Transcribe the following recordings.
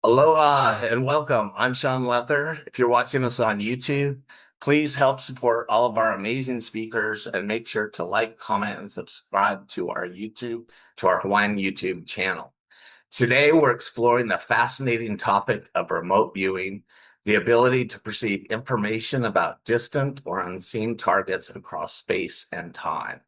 Aloha and welcome. I'm Sean Lether. If you're watching us on YouTube, please help support all of our amazing speakers and make sure to like, comment, and subscribe to our Hawaiian YouTube channel. Today, we're exploring the fascinating topic of remote viewing, the ability to perceive information about distant or unseen targets across space and time.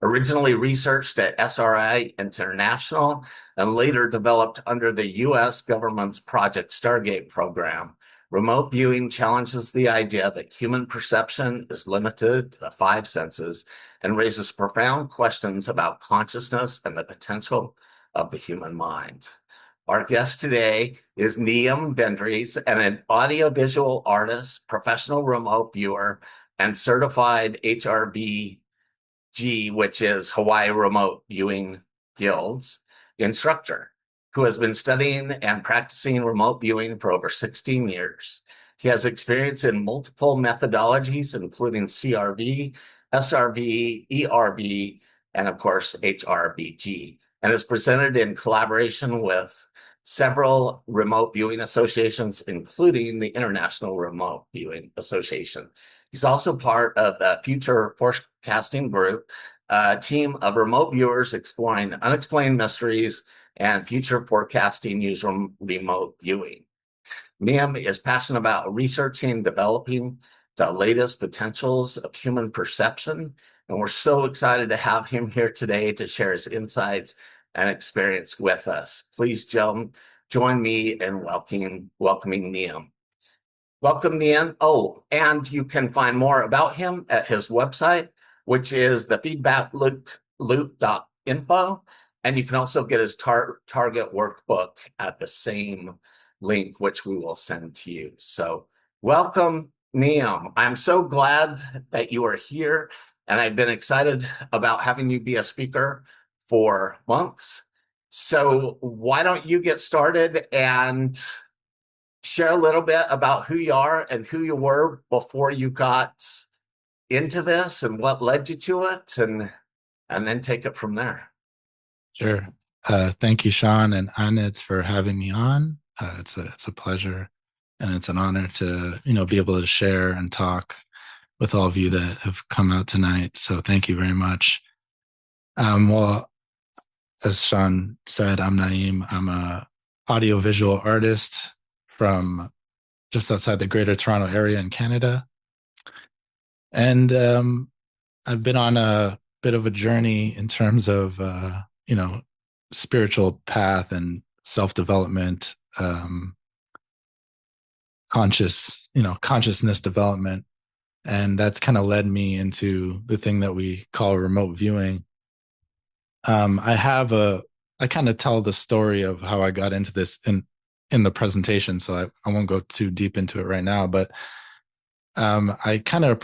Originally researched at SRI International and later developed under the US government's Project Stargate program, remote viewing challenges the idea that human perception is limited to the five senses and raises profound questions about consciousness and the potential of the human mind. Our guest today is Nyiam Vendryes, an audiovisual artist, professional remote viewer, and certified HRVG, which is Hawaii Remote Viewing Guild's instructor, who has been studying and practicing remote viewing for over 16 years. He has experience in multiple methodologies, including CRV, SRV, ERV, and of course, HRVG, and is presented in collaboration with several remote viewing associations, including the International Remote Viewing Association. He's also part of the Future Forecasting Group, a team of remote viewers exploring unexplained mysteries and future forecasting using remote viewing. Nyiam is passionate about researching and developing the latest potentials of human perception, and we're so excited to have him here today to share his insights and experience with us. Please join me in welcoming Nyiam. Welcome, Nyiam. Oh, and you can find more about him at his website, which is thefeedbackloop.info. And you can also get his target workbook at the same link, which we will send to you. So welcome, Nyiam. I'm so glad that you are here, and I've been excited about having you be a speaker for months. So why don't you get started and share a little bit about who you are and who you were before you got into this and what led you to it, and then take it from there. Sure. Thank you, Sean and IANDS, for having me on. It's a pleasure, and it's an honor to be able to share and talk with all of you that have come out tonight. So thank you very much. Well, as Sean said, I'm Nyiam. I'm a audiovisual artist from just outside the Greater Toronto area in Canada, and I've been on a bit of a journey in terms of spiritual path and self-development, consciousness development. And that's kind of led me into the thing that we call remote viewing. I kind of tell the story of how I got into this in the presentation, so I won't go too deep into it right now, but I kind of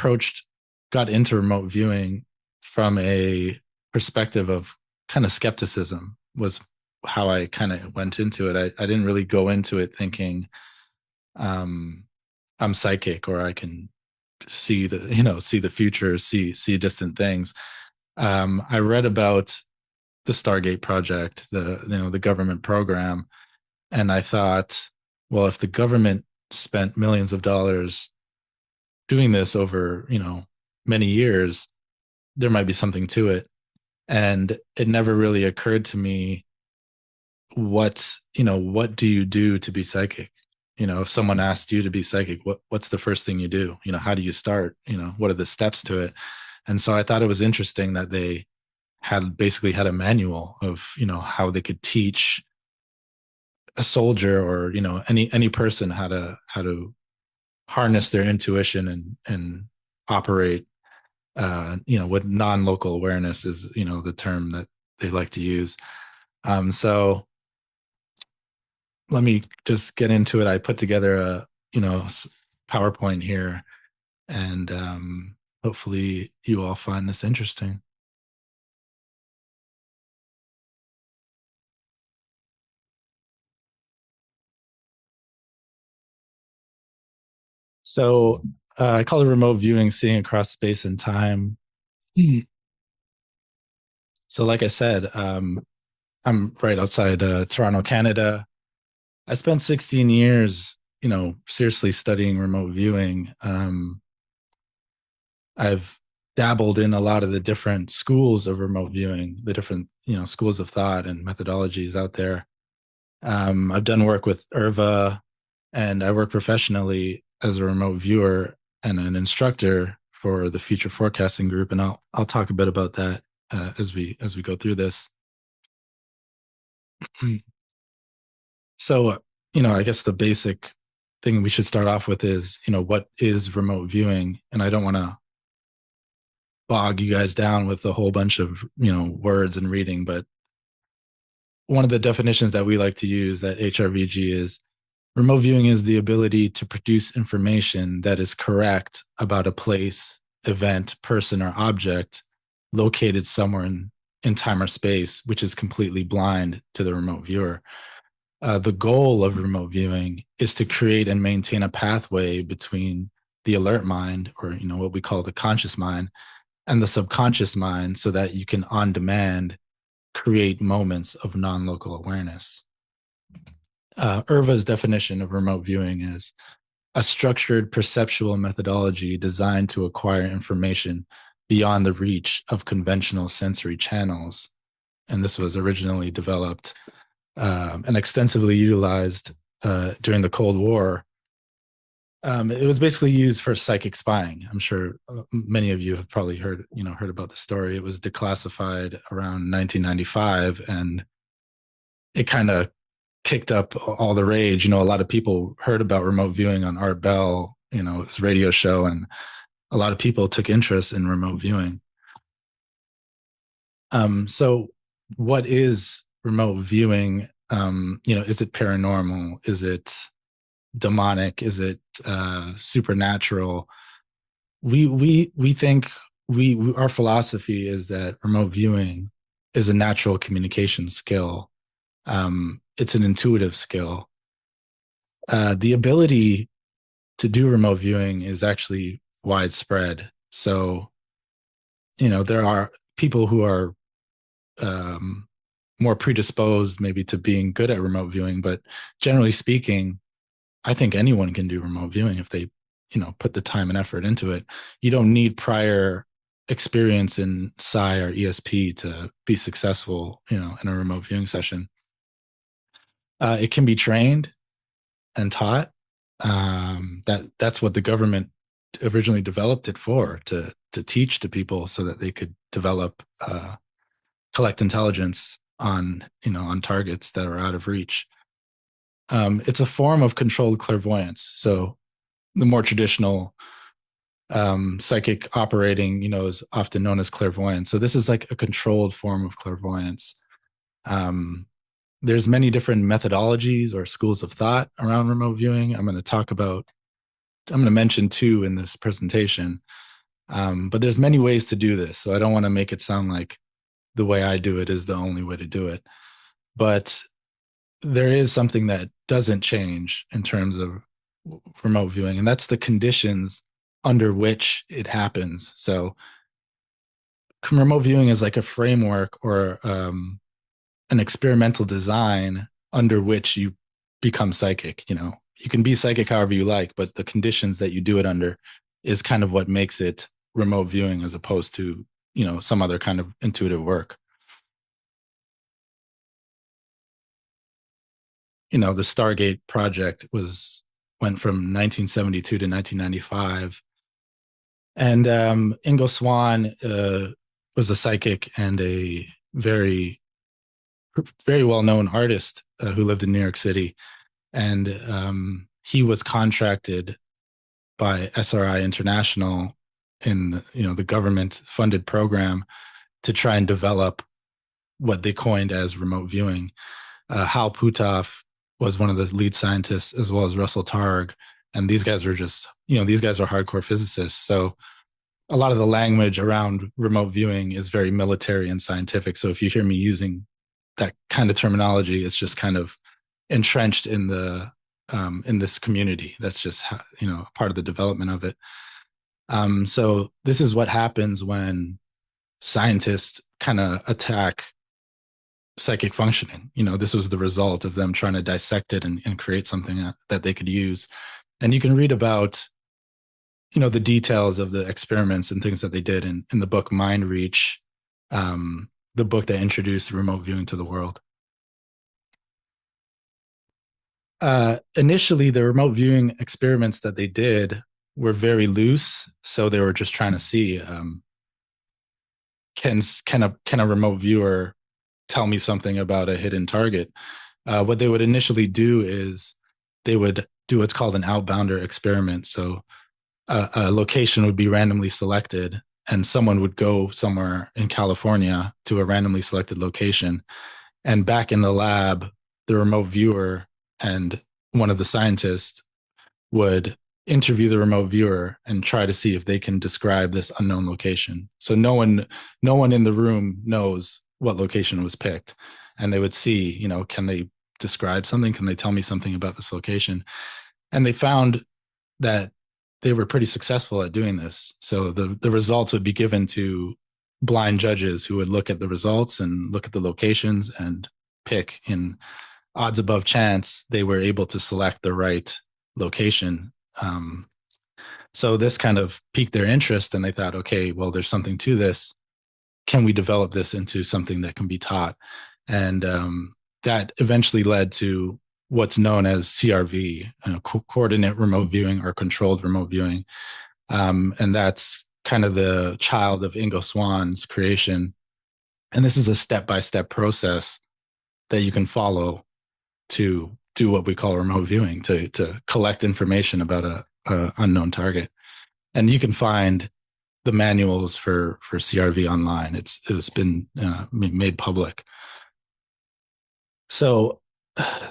got into remote viewing from a perspective of kind of skepticism, was how I kind of went into it. I didn't really go into it thinking I'm psychic or I can see the future, see distant things. I read about the Stargate project, the government program, and I thought, well, if the government spent millions of dollars doing this over many years, there might be something to it. And it never really occurred to me what do you do to be psychic? If someone asked you to be psychic, what's the first thing you do? How do you start? What are the steps to it? And so I thought it was interesting that they basically had a manual of how they could teach a soldier or any person how to harness their intuition and operate with non-local awareness is the term that they like to use. So let me just get into it. I put together a PowerPoint here, and hopefully you all find this interesting. So I call it remote viewing, seeing across space and time. So like I said, I'm right outside Toronto, Canada. I spent 16 years, seriously studying remote viewing. I've dabbled in a lot of the different schools of remote viewing, the different, schools of thought and methodologies out there. I've done work with IRVA, and I work professionally as a remote viewer and an instructor for the future forecasting group. And I'll talk a bit about that as we go through this. So, I guess the basic thing we should start off with is, what is remote viewing? And I don't want to bog you guys down with a whole bunch of, words and reading, but one of the definitions that we like to use at HRVG is remote viewing is the ability to produce information that is correct about a place, event, person, or object located somewhere in time or space, which is completely blind to the remote viewer. The goal of remote viewing is to create and maintain a pathway between the alert mind, or what we call the conscious mind, and the subconscious mind, so that you can on demand create moments of non-local awareness. IRVA's definition of remote viewing is a structured perceptual methodology designed to acquire information beyond the reach of conventional sensory channels. And this was originally developed and extensively utilized during the Cold War. It was basically used for psychic spying. I'm sure many of you have probably heard about the story. It was declassified around 1995, and it kind of kicked up all the rage. A lot of people heard about remote viewing on Art Bell, his radio show, and a lot of people took interest in remote viewing. So what is remote viewing? Is it paranormal? Is it demonic? Is it supernatural? We think our philosophy is that remote viewing is a natural communication skill. It's an intuitive skill. The ability to do remote viewing is actually widespread. So, there are people who are more predisposed maybe to being good at remote viewing, but generally speaking, I think anyone can do remote viewing if they, put the time and effort into it. You don't need prior experience in Psi or ESP to be successful, in a remote viewing session. It can be trained and taught. That's what the government originally developed it for, to teach to people so that they could develop, collect intelligence on targets that are out of reach. It's a form of controlled clairvoyance. So the more traditional psychic operating, is often known as clairvoyance. So this is like a controlled form of clairvoyance. There's many different methodologies or schools of thought around remote viewing. I'm going to mention two in this presentation. But there's many ways to do this. So I don't want to make it sound like the way I do it is the only way to do it. But there is something that doesn't change in terms of remote viewing, and that's the conditions under which it happens. So remote viewing is like a framework or an experimental design under which you become psychic. You can be psychic however you like, but the conditions that you do it under is kind of what makes it remote viewing as opposed to, some other kind of intuitive work. The Stargate project went from 1972 to 1995. And Ingo Swann was a psychic and a very, very well-known artist who lived in New York City. And he was contracted by SRI International in the government-funded program to try and develop what they coined as remote viewing. Hal Puthoff was one of the lead scientists, as well as Russell Targ. And these guys are these guys are hardcore physicists. So a lot of the language around remote viewing is very military and scientific. So if you hear me using that kind of terminology, it's just kind of entrenched in this community. That's just part of the development of it. So this is what happens when scientists kind of attack psychic functioning. This was the result of them trying to dissect it and create something that they could use. And you can read about, the details of the experiments and things that they did in the book Mind Reach, the book that introduced remote viewing to the world. Initially, the remote viewing experiments that they did were very loose. So they were just trying to see, can a remote viewer tell me something about a hidden target? What they would initially do is they would do what's called an outbounder experiment. So a location would be randomly selected, and someone would go somewhere in California to a randomly selected location. And back in the lab, the remote viewer and one of the scientists would interview the remote viewer and try to see if they can describe this unknown location. So no one in the room knows what location was picked. And they would see, can they describe something? Can they tell me something about this location? And they found that they were pretty successful at doing this. So the results would be given to blind judges who would look at the results and look at the locations and pick. In odds above chance, they were able to select the right location. So this kind of piqued their interest, and they thought, okay, well, there's something to this. Can we develop this into something that can be taught? And that eventually led to what's known as CRV, coordinate remote viewing or controlled remote viewing. And that's kind of the child of Ingo Swann's creation. And this is a step-by-step process that you can follow to do what we call remote viewing, to collect information about a unknown target. And you can find the manuals for CRV online. It's been made public. So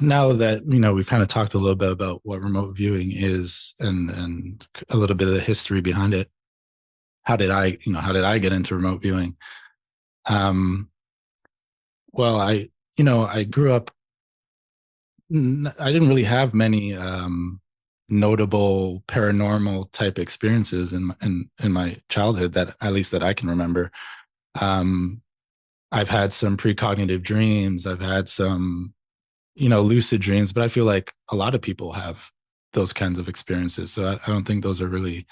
now that we've kind of talked a little bit about what remote viewing is and a little bit of the history behind it, how did I get into remote viewing? Well, I grew up. I didn't really have many notable paranormal type experiences in my childhood, that at least that I can remember. I've had some precognitive dreams. I've had some, lucid dreams, but I feel like a lot of people have those kinds of experiences. So I don't think those are really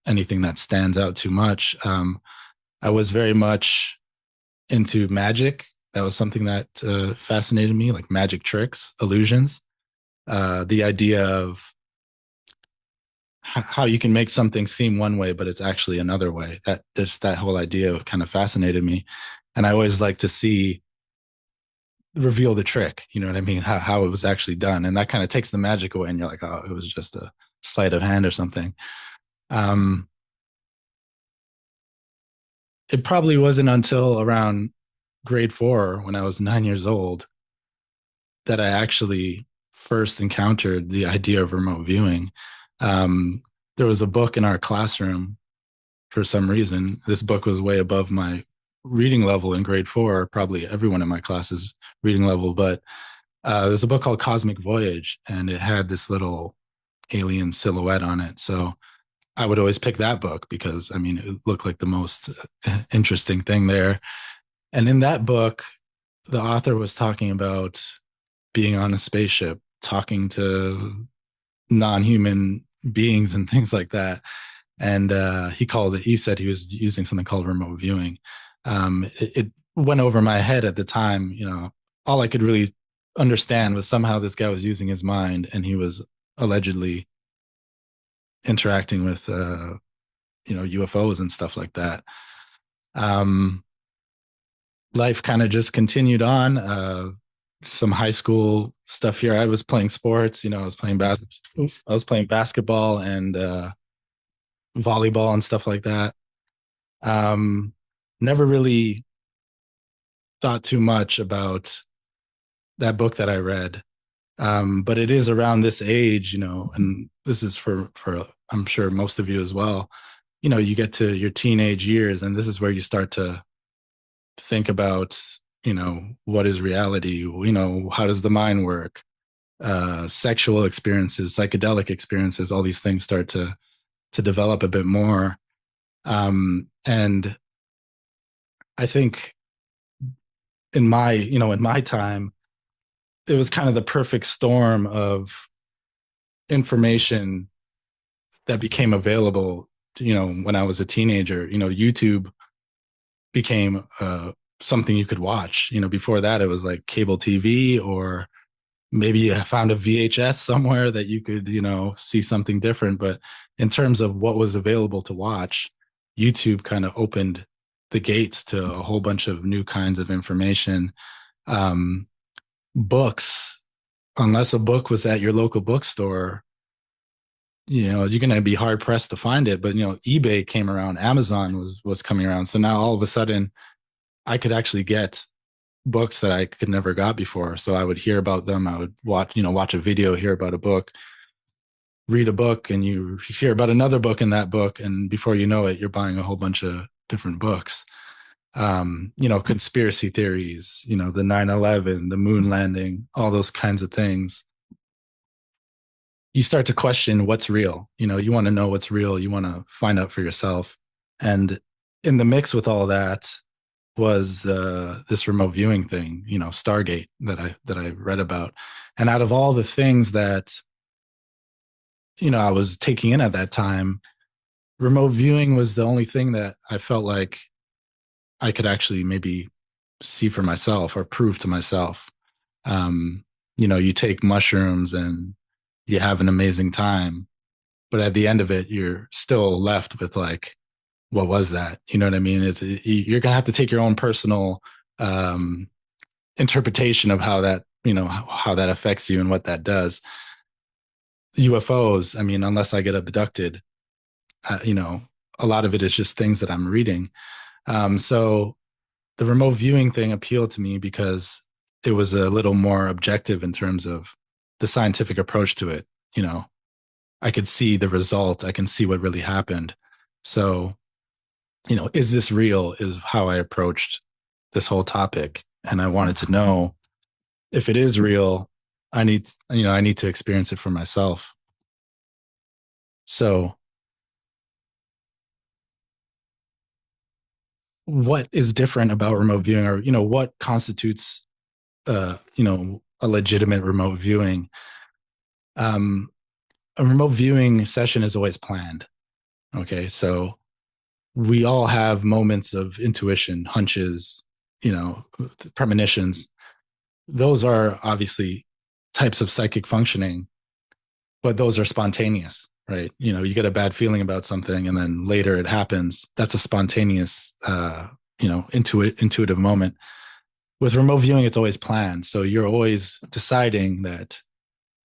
anything that stands out too much. I was very much into magic. That was something that fascinated me, like magic tricks, illusions. The idea of how you can make something seem one way, but it's actually another way. That whole idea kind of fascinated me. And I always like to see reveal the trick, you know what I mean? How it was actually done. And that kind of takes the magic away, and you're like, oh, it was just a sleight of hand or something. It probably wasn't until around grade 4, when I was 9 years old, that I actually first encountered the idea of remote viewing. There was a book in our classroom. For some reason, this book was way above my reading level in grade 4, probably everyone in my class's reading level, but there's a book called Cosmic Voyage, and it had this little alien silhouette on it. So I would always pick that book because, it looked like the most interesting thing there. And in that book, the author was talking about being on a spaceship, talking to non-human beings and things like that. And he said he was using something called remote viewing. It went over my head at the time. All I could really understand was somehow this guy was using his mind, and he was allegedly interacting with, UFOs and stuff like that. Life kind of just continued on. Some high school stuff here. I was playing sports. I was playing basketball and volleyball and stuff like that. Never really thought too much about that book that I read. But it is around this age, and this is for I'm sure most of you as well. You get to your teenage years, and this is where you start to think about, what is reality? How does the mind work? Sexual experiences, psychedelic experiences, all these things start to develop a bit more. And I think in my time, it was kind of the perfect storm of information that became available, when I was a teenager. YouTube became something you could watch. Before that, it was like cable TV, or maybe you found a VHS somewhere that you could, see something different. But in terms of what was available to watch, YouTube kind of opened the gates to a whole bunch of new kinds of information. Um, Books, unless a book was at your local bookstore, you're going to be hard pressed to find it. But eBay came around, Amazon was coming around, so now all of a sudden I could actually get books that I could never got before. So I would hear about them, I would watch a video, hear about a book, read a book, and you hear about another book in that book, and before you know it, you're buying a whole bunch of different books. Conspiracy theories, the 9/11, the moon landing, all those kinds of things. You start to question what's real. You want to know what's real. You want to find out for yourself. And in the mix with all that was this remote viewing thing, Stargate, that I read about. And out of all the things that I was taking in at that time, remote viewing was the only thing that I felt like I could actually maybe see for myself or prove to myself. You take mushrooms and you have an amazing time, but at the end of it, you're still left with like, what was that? You know what I mean? You're gonna have to take your own personal um, interpretation of how that, how that affects you and what that does. UFOs, I mean, unless I get abducted, a lot of it is just things that I'm reading. So the remote viewing thing appealed to me because it was a little more objective in terms of the scientific approach to it. I could see the result, I can see what really happened. So, is this real? Is how I approached this whole topic. And I wanted to know if it is real, I need to experience it for myself. So, what is different about remote viewing, or what constitutes a legitimate remote viewing? um a remote viewing session is always planned. Okay, so we all have moments of intuition, hunches, you know premonitions. Those are obviously types of psychic functioning, but those are spontaneous, right? You get a bad feeling about something and then later it happens. That's a spontaneous intuitive moment. With remote viewing, it's always planned. So you're always deciding that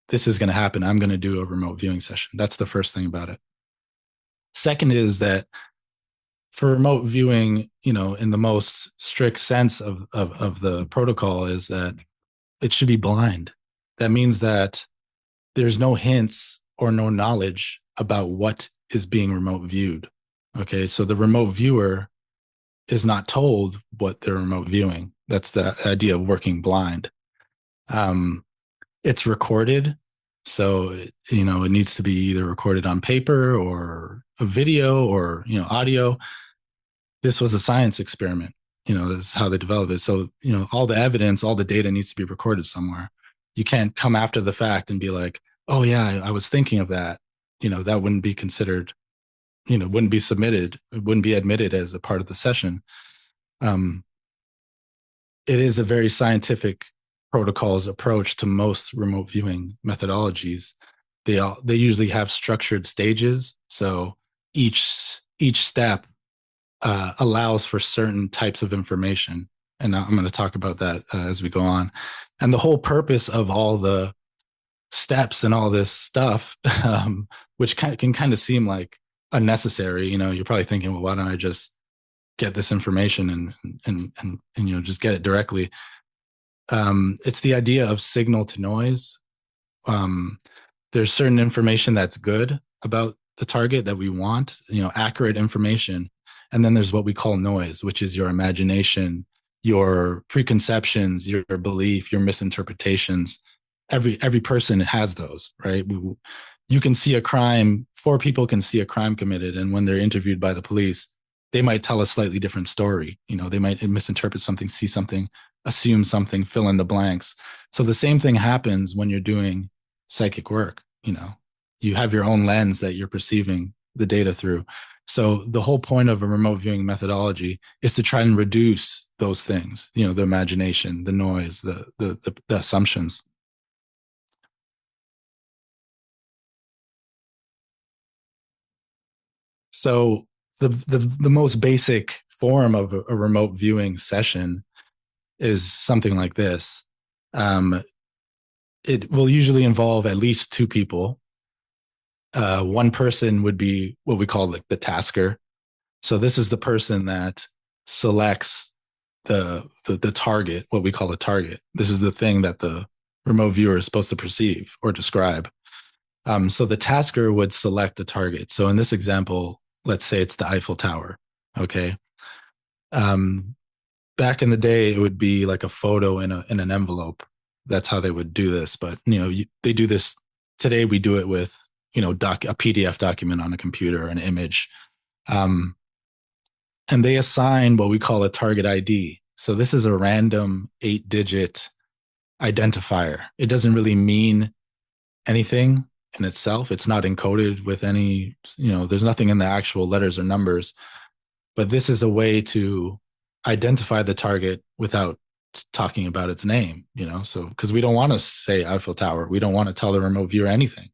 this is going to happen. I'm going to do a remote viewing session. That's the first thing about it. Second is that for remote viewing, in the most strict sense of the protocol, is that it should be blind. That means that there's no hints or no knowledge about what is being remote viewed. Okay, so the remote viewer is not told what they're remote viewing. That's the idea of working blind. It's recorded. So, it needs to be either recorded on paper or a video or, audio. This was a science experiment. That's how they develop it. So, all the evidence, all the data needs to be recorded somewhere. You can't come after the fact and be like, oh yeah, I was thinking of that. That wouldn't be considered, wouldn't be submitted, it wouldn't be admitted as a part of the session. Um, it is a very scientific protocols approach to most remote viewing methodologies. They usually have structured stages. So each step allows for certain types of information. And I'm going to talk about that as we go on. And the whole purpose of all the steps and all this stuff, which can kind of seem like unnecessary. You're probably thinking, well, why don't I just get this information and just get it directly? It's the idea of signal to noise. There's certain information that's good about the target that we want, accurate information. And then there's what we call noise, which is your imagination, your preconceptions, your belief, your misinterpretations. Every person has those, right? You can see a crime, four people can see a crime committed, and when they're interviewed by the police, they might tell a slightly different story. They might misinterpret something, see something assume something, fill in the blanks. So the same thing happens when you're doing psychic work. You have your own lens that you're perceiving the data through. So the whole point of a remote viewing methodology is to try and reduce those things, the imagination, the noise, the assumptions. So the most basic form of a remote viewing session is something like this. It will usually involve at least two people. One person would be what we call like the tasker. So this is the person that selects the target, what we call a target. This is the thing that the remote viewer is supposed to perceive or describe. So the tasker would select a target. So in this example, let's say it's the Eiffel Tower. Okay. Back in the day, it would be like a photo in an envelope. That's how they would do this. But they do this today. We do it with a PDF document on a computer, or an image, and they assign what we call a target ID. So this is a random 8-digit identifier. It doesn't really mean anything in itself. It's not encoded with any, there's nothing in the actual letters or numbers, but this is a way to identify the target without talking about its name, so because we don't want to say Eiffel Tower, we don't want to tell the remote viewer anything.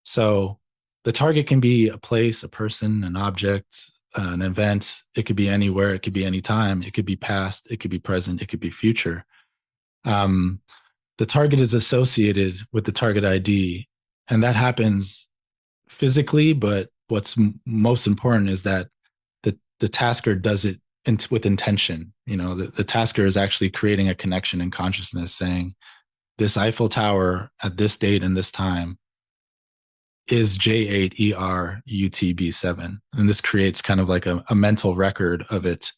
So the target can be a place, a person, an object, an event. It could be anywhere. It could be anytime. It could be past. It could be present. It could be future. The target is associated with the target ID, and that happens physically. But what's most important is that the tasker does it with intention. The tasker is actually creating a connection in consciousness, saying, this Eiffel Tower at this date and this time is J8ERUTB7. And this creates kind of like a mental record of it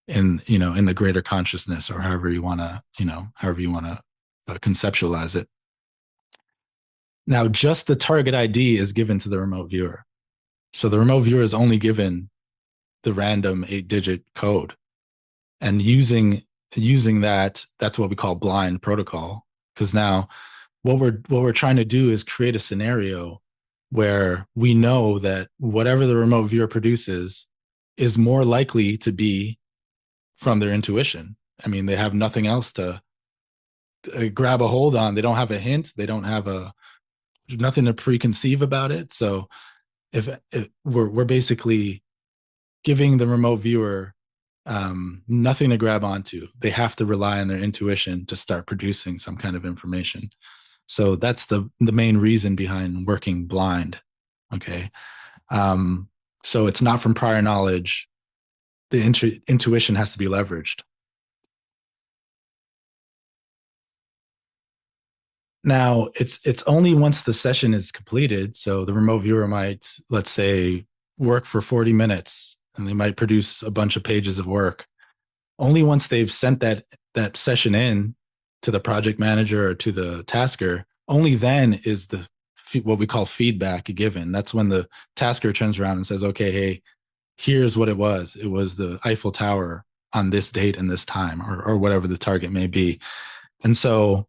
in the greater consciousness, or however you want to conceptualize it. Now, just the target ID is given to the remote viewer. So the remote viewer is only given the random 8-digit code. And using that, that's what we call blind protocol. Because now what we're trying to do is create a scenario where we know that whatever the remote viewer produces is more likely to be from their intuition. I mean, they have nothing else to grab a hold on. They don't have a hint. They don't have nothing to preconceive about it. So if we're basically giving the remote viewer nothing to grab onto, they have to rely on their intuition to start producing some kind of information. So that's the main reason behind working blind. Okay. So it's not from prior knowledge. The intuition has to be leveraged. Now, it's only once the session is completed. So the remote viewer might, let's say, work for 40 minutes, and they might produce a bunch of pages of work. Only once they've sent that session in to the project manager or to the tasker, only then is what we call feedback given. That's when the tasker turns around and says, okay, hey, here's what it was. It was the Eiffel Tower on this date and this time, or whatever the target may be. And so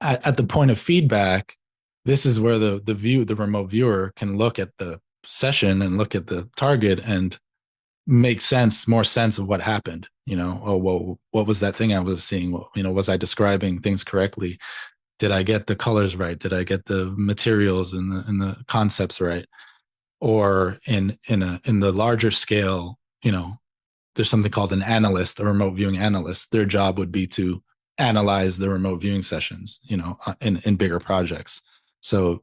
at the point of feedback, this is where the remote viewer can look at the session and look at the target and make more sense of what happened. Oh, well, what was that thing I was seeing? Was I describing things correctly? Did I get the colors right? Did I get the materials and the concepts right? Or in the larger scale, there's something called an analyst, a remote viewing analyst. Their job would be to analyze the remote viewing sessions, in bigger projects. So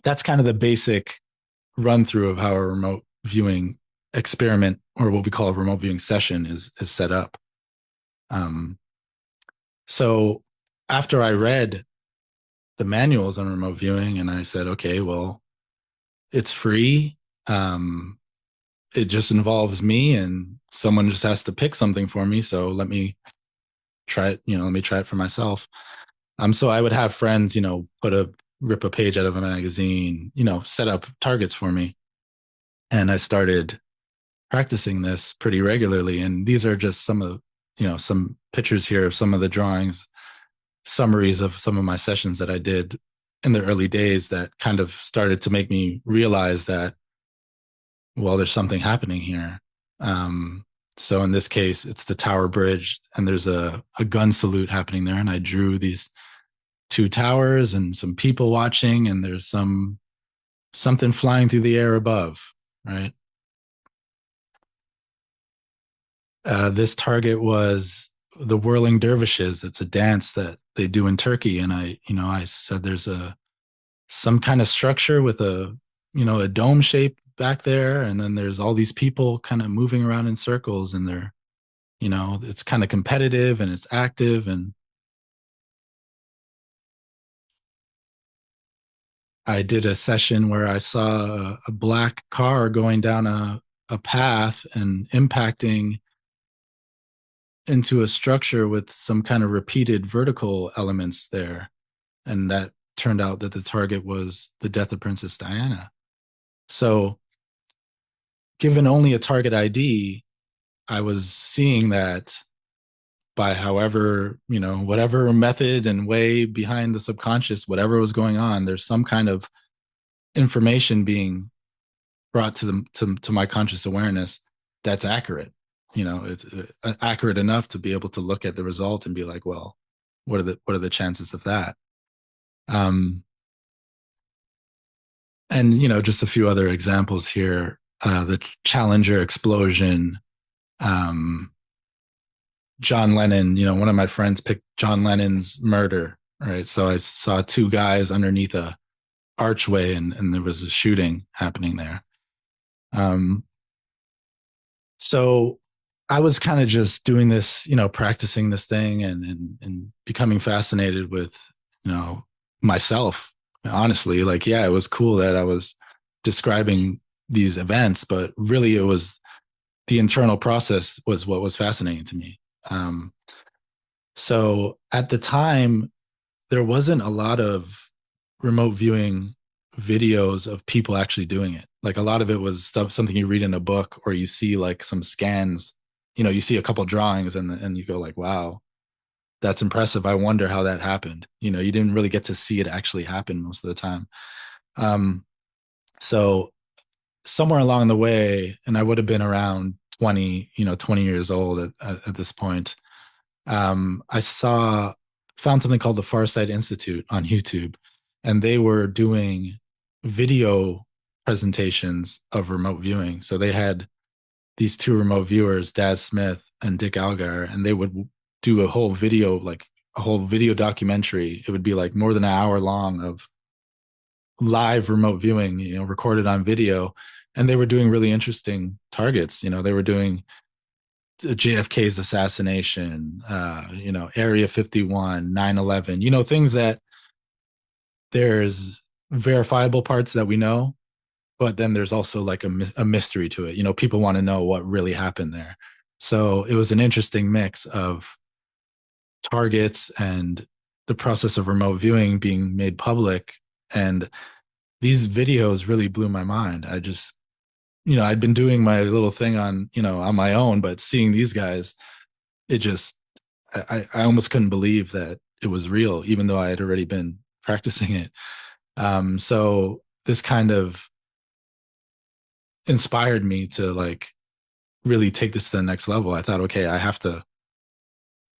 that's kind of the basic run through of how a remote viewing experiment, or what we call a remote viewing session, is set up. So after I read the manuals on remote viewing, and I said, okay, well, it's free. It just involves me, and someone just has to pick something for me. So let me try it. Let me try it for myself. So I would have friends, rip a page out of a magazine, set up targets for me. And I started practicing this pretty regularly. And these are just some of, some pictures here of some of the drawings, summaries of some of my sessions that I did in the early days that kind of started to make me realize that, well, there's something happening here. So in this case, it's the Tower Bridge, and there's a gun salute happening there. And I drew these two towers and some people watching, and there's something flying through the air above, right? This target was the whirling dervishes. It's a dance that they do in Turkey, and I said there's some kind of structure with a dome shape back there, and then there's all these people kind of moving around in circles, and it's kind of competitive and it's active. And I did a session where I saw a black car going down a path and impacting into a structure with some kind of repeated vertical elements there. And that turned out that the target was the death of Princess Diana. So, given only a target ID, I was seeing that by whatever method and way behind the subconscious, whatever was going on, there's some kind of information being brought to my conscious awareness that's accurate. It's accurate enough to be able to look at the result and be like, well, what are the chances of that? And just a few other examples here. The Challenger explosion. John Lennon, one of my friends picked John Lennon's murder, right? So I saw two guys underneath a archway, and there was a shooting happening there. So I was kind of just doing this, practicing this thing and becoming fascinated with, myself. Honestly, like, yeah, it was cool that I was describing these events, but really it was the internal process was what was fascinating to me. So at the time, there wasn't a lot of remote viewing videos of people actually doing it. Like, a lot of it was something you read in a book, or you see like some scans. You see a couple drawings, and you go like, wow, that's impressive. I wonder how that happened. You didn't really get to see it actually happen most of the time. So somewhere along the way, and I would have been around 20 years old at this point, I found something called the Farsight Institute on YouTube, and they were doing video presentations of remote viewing. So they had these two remote viewers, Daz Smith and Dick Algar, and they would do a whole video documentary. It would be like more than an hour long of live remote viewing, recorded on video. And they were doing really interesting targets. They were doing JFK's assassination, Area 51, 9/11, things that there's verifiable parts that we know, but then there's also like a mystery to it. People want to know what really happened there. So it was an interesting mix of targets and the process of remote viewing being made public. And these videos really blew my mind. I just, I'd been doing my little thing on my own, but seeing these guys, it just, I almost couldn't believe that it was real, even though I had already been practicing it. So this kind of inspired me to like really take this to the next level. I thought, okay, I have to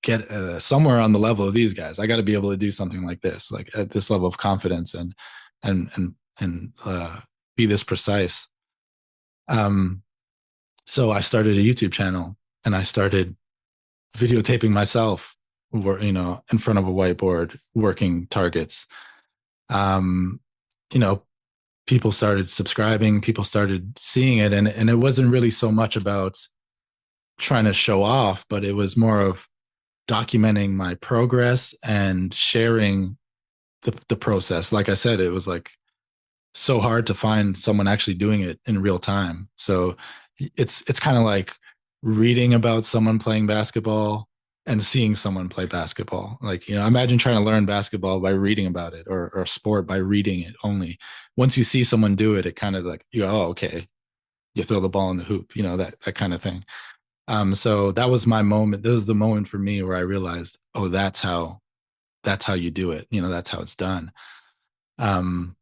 get somewhere on the level of these guys. I got to be able to do something like this, like at this level of confidence and be this precise. So I started a YouTube channel, and I started videotaping myself, in front of a whiteboard working targets. You know, people started subscribing, people started seeing it, and it wasn't really so much about trying to show off, but it was more of documenting my progress and sharing the process. Like I said, it was like so hard to find someone actually doing it in real time. So it's kind of like reading about someone playing basketball and seeing someone play basketball. Like, imagine trying to learn basketball by reading about it, or sport by reading it only. Once you see someone do it, it kind of like, you go, oh, okay, you throw the ball in the hoop, that kind of thing. So that was my moment. That was the moment for me where I realized, oh, that's how you do it. That's how it's done. Um,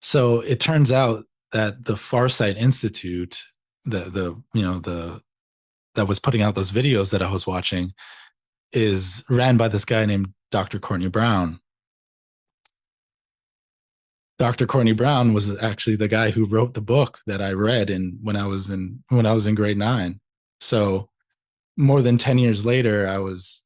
so it turns out that the Farsight Institute, the that was putting out those videos that I was watching, is ran by this guy named Dr. Courtney Brown. Dr. Courtney Brown was actually the guy who wrote the book that I read when I was in grade 9. So more than 10 years later, I was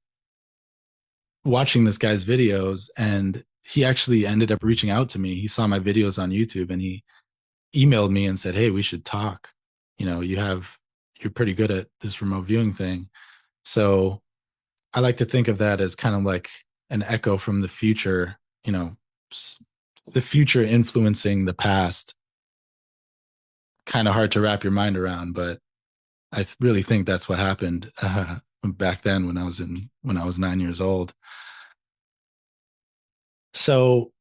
watching this guy's videos, and he actually ended up reaching out to me. He saw my videos on YouTube, and he emailed me and said, "Hey, we should talk. You're pretty good at this remote viewing thing." So I like to think of that as kind of like an echo from the future, the future influencing the past. Kind of hard to wrap your mind around, but I really think that's what happened back then when I was 9 years old. So,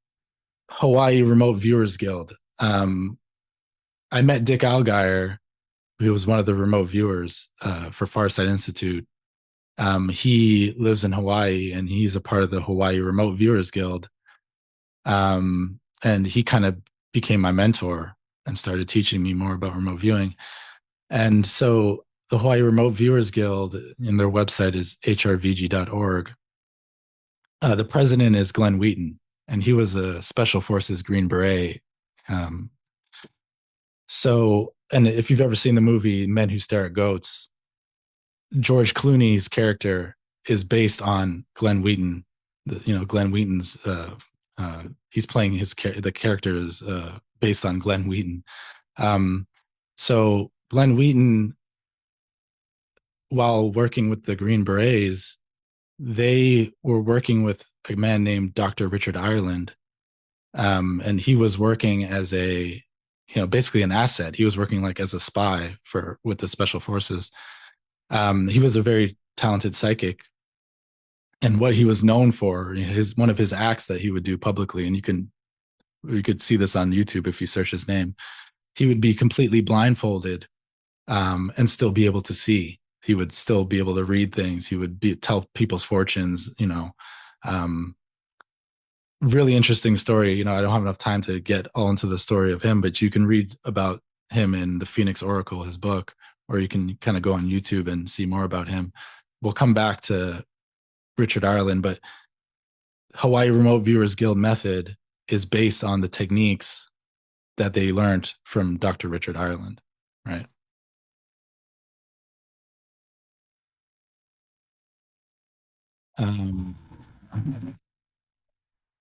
Hawaii Remote Viewers Guild. I met Dick Algier, who was one of the remote viewers for Farsight Institute. He lives in Hawaii, and he's a part of the Hawaii Remote Viewers Guild. And he kind of became my mentor and started teaching me more about remote viewing. And so the Hawaii Remote Viewers Guild, and their website is HRVG.org. The president is Glenn Wheaton, and he was a Special Forces Green Beret. And if you've ever seen the movie Men Who Stare at Goats, George Clooney's character is based on Glenn Wheaton. Glenn Wheaton's he's playing the character is based on Glenn Wheaton. So Glenn Wheaton, while working with the Green Berets, they were working with a man named Dr. Richard Ireland, and he was working as basically an asset. He was working like as a spy with the Special Forces. He was a very talented psychic, and what he was known for, one of his acts that he would do publicly, and you could see this on YouTube if you search his name. He would be completely blindfolded, and still be able to see. He would still be able to read things. He would tell people's fortunes. Really interesting story. I don't have enough time to get all into the story of him, but you can read about him in the Phoenix Oracle, his book, or you can kind of go on YouTube and see more about him. We'll come back to Richard Ireland, but Hawaii Remote Viewers Guild method is based on the techniques that they learned from Dr. Richard Ireland, right?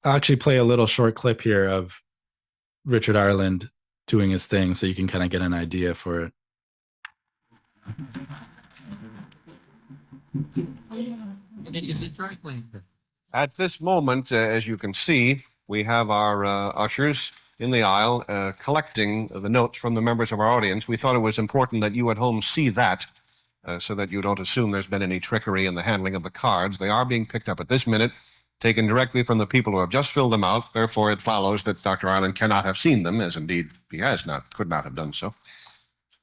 I'll actually play a little short clip here of Richard Ireland doing his thing so you can kind of get an idea for it. At this moment, as you can see, we have our ushers in the aisle collecting the notes from the members of our audience. We thought it was important that you at home see that so that you don't assume there's been any trickery in the handling of the cards. They are being picked up at this minute, taken directly from the people who have just filled them out. Therefore, it follows that Dr. Ireland cannot have seen them, as indeed he could not have done so.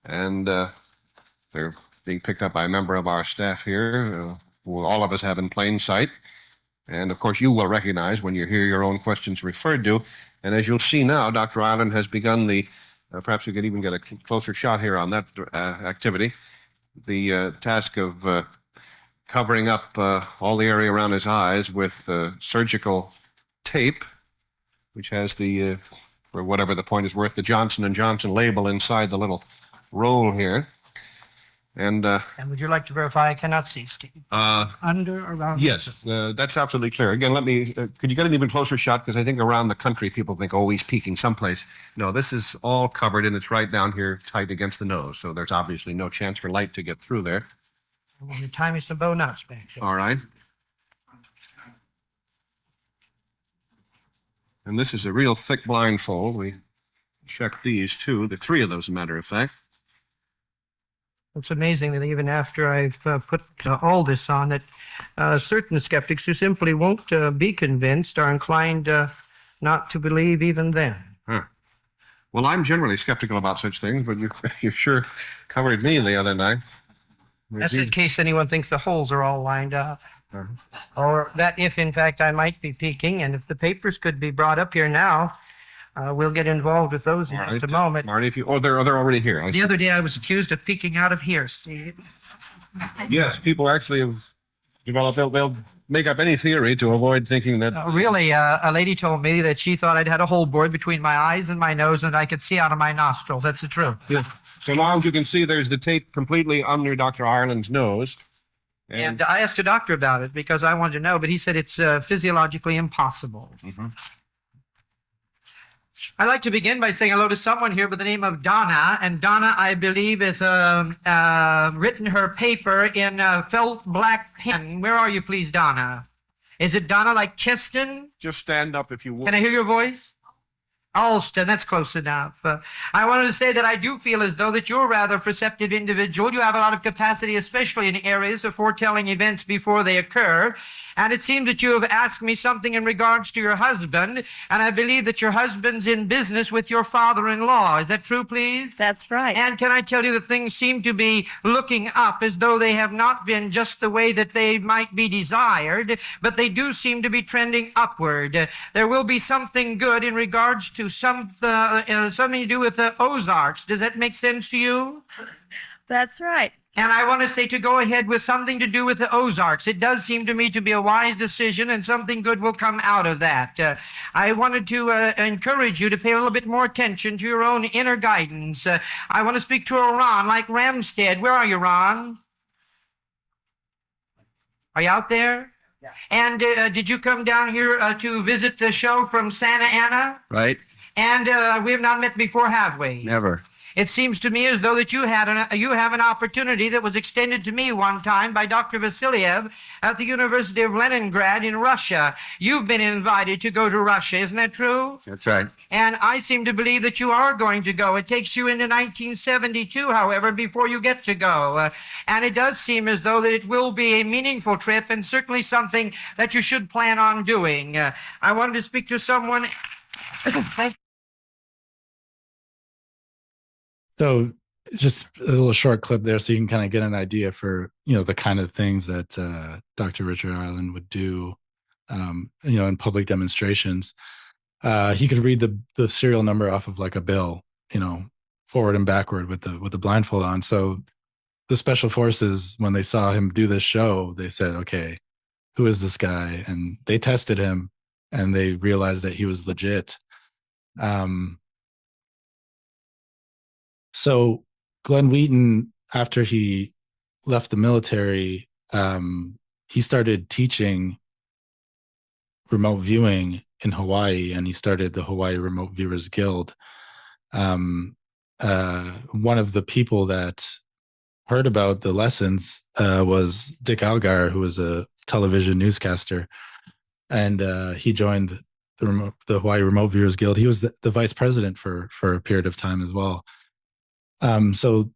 And they're being picked up by a member of our staff here, who all of us have in plain sight. And of course, you will recognize when you hear your own questions referred to. And as you'll see now, Dr. Ireland has begun perhaps you could even get a closer shot here on that activity, the task of covering up all the area around his eyes with surgical tape, which has for whatever the point is worth, the Johnson & Johnson label inside the little roll here. And would you like to verify I cannot see, Steve? Under, around? Yes, that's absolutely clear. Again, could you get an even closer shot? Because I think around the country, people think, oh, he's peeking someplace. No, this is all covered, and it's right down here tight against the nose. So there's obviously no chance for light to get through there. Well, you tie me some bow knots back. All right. And this is a real thick blindfold. We checked these, too. The three of those, as a matter of fact. It's amazing that even after I've put all this on, that certain skeptics who simply won't be convinced are inclined not to believe even then. Huh. Well, I'm generally skeptical about such things, but you sure covered me the other night. That's in case anyone thinks the holes are all lined up. Or that if, in fact, I might be peeking, and if the papers could be brought up here now, we'll get involved with those in just a moment. Marty, if you, they're already here. The other day I was accused of peeking out of here, Steve. Yes, people actually have developed, they'll make up any theory to avoid thinking that. Really, a lady told me that she thought I'd had a hole bored between my eyes and my nose and I could see out of my nostrils. That's the truth. Yeah. So now, as you can see, there's the tape completely under Dr. Ireland's nose. And I asked a doctor about it because I wanted to know, but he said it's physiologically impossible. Mm-hmm. I'd like to begin by saying hello to someone here by the name of Donna. And Donna, I believe, has written her paper in felt black pen. Where are you, please, Donna? Is it Donna like Cheston? Just stand up if you would. Can I hear your voice? Alston, that's close enough. I wanted to say that I do feel as though that you're a rather perceptive individual. You have a lot of capacity, especially in areas of foretelling events before they occur. And it seems that you have asked me something in regards to your husband, and I believe that your husband's in business with your father-in-law. Is that true, please? That's right. And can I tell you that things seem to be looking up as though they have not been just the way that they might be desired, but they do seem to be trending upward. There will be something good in regards to something to do with the Ozarks. Does that make sense to you? That's right. And I want to say to go ahead with something to do with the Ozarks. It does seem to me to be a wise decision, and something good will come out of that. I wanted to encourage you to pay a little bit more attention to your own inner guidance. I want to speak to a Ron like Ramstead. Where are you, Ron? Are you out there? Yeah. And did you come down here to visit the show from Santa Ana? Right. And we have not met before, have we? Never. It seems to me as though that you have an opportunity that was extended to me one time by Dr. Vasiliev at the University of Leningrad in Russia. You've been invited to go to Russia, isn't that true? That's right. And I seem to believe that you are going to go. It takes you into 1972, however, before you get to go. And it does seem as though that it will be a meaningful trip and certainly something that you should plan on doing. I wanted to speak to someone. So just a little short clip there so you can kind of get an idea for, the kind of things that Dr. Richard Ireland would do, in public demonstrations. He could read the serial number off of like a bill, forward and backward with the blindfold on. So the special forces, when they saw him do this show, they said, okay, who is this guy? And they tested him and they realized that he was legit. So Glenn Wheaton, after he left the military, he started teaching remote viewing in Hawaii, and he started the Hawaii Remote Viewers Guild. One of the people that heard about the lessons was Dick Algar, who was a television newscaster, and he joined the Hawaii Remote Viewers Guild. He was the vice president for a period of time as well. So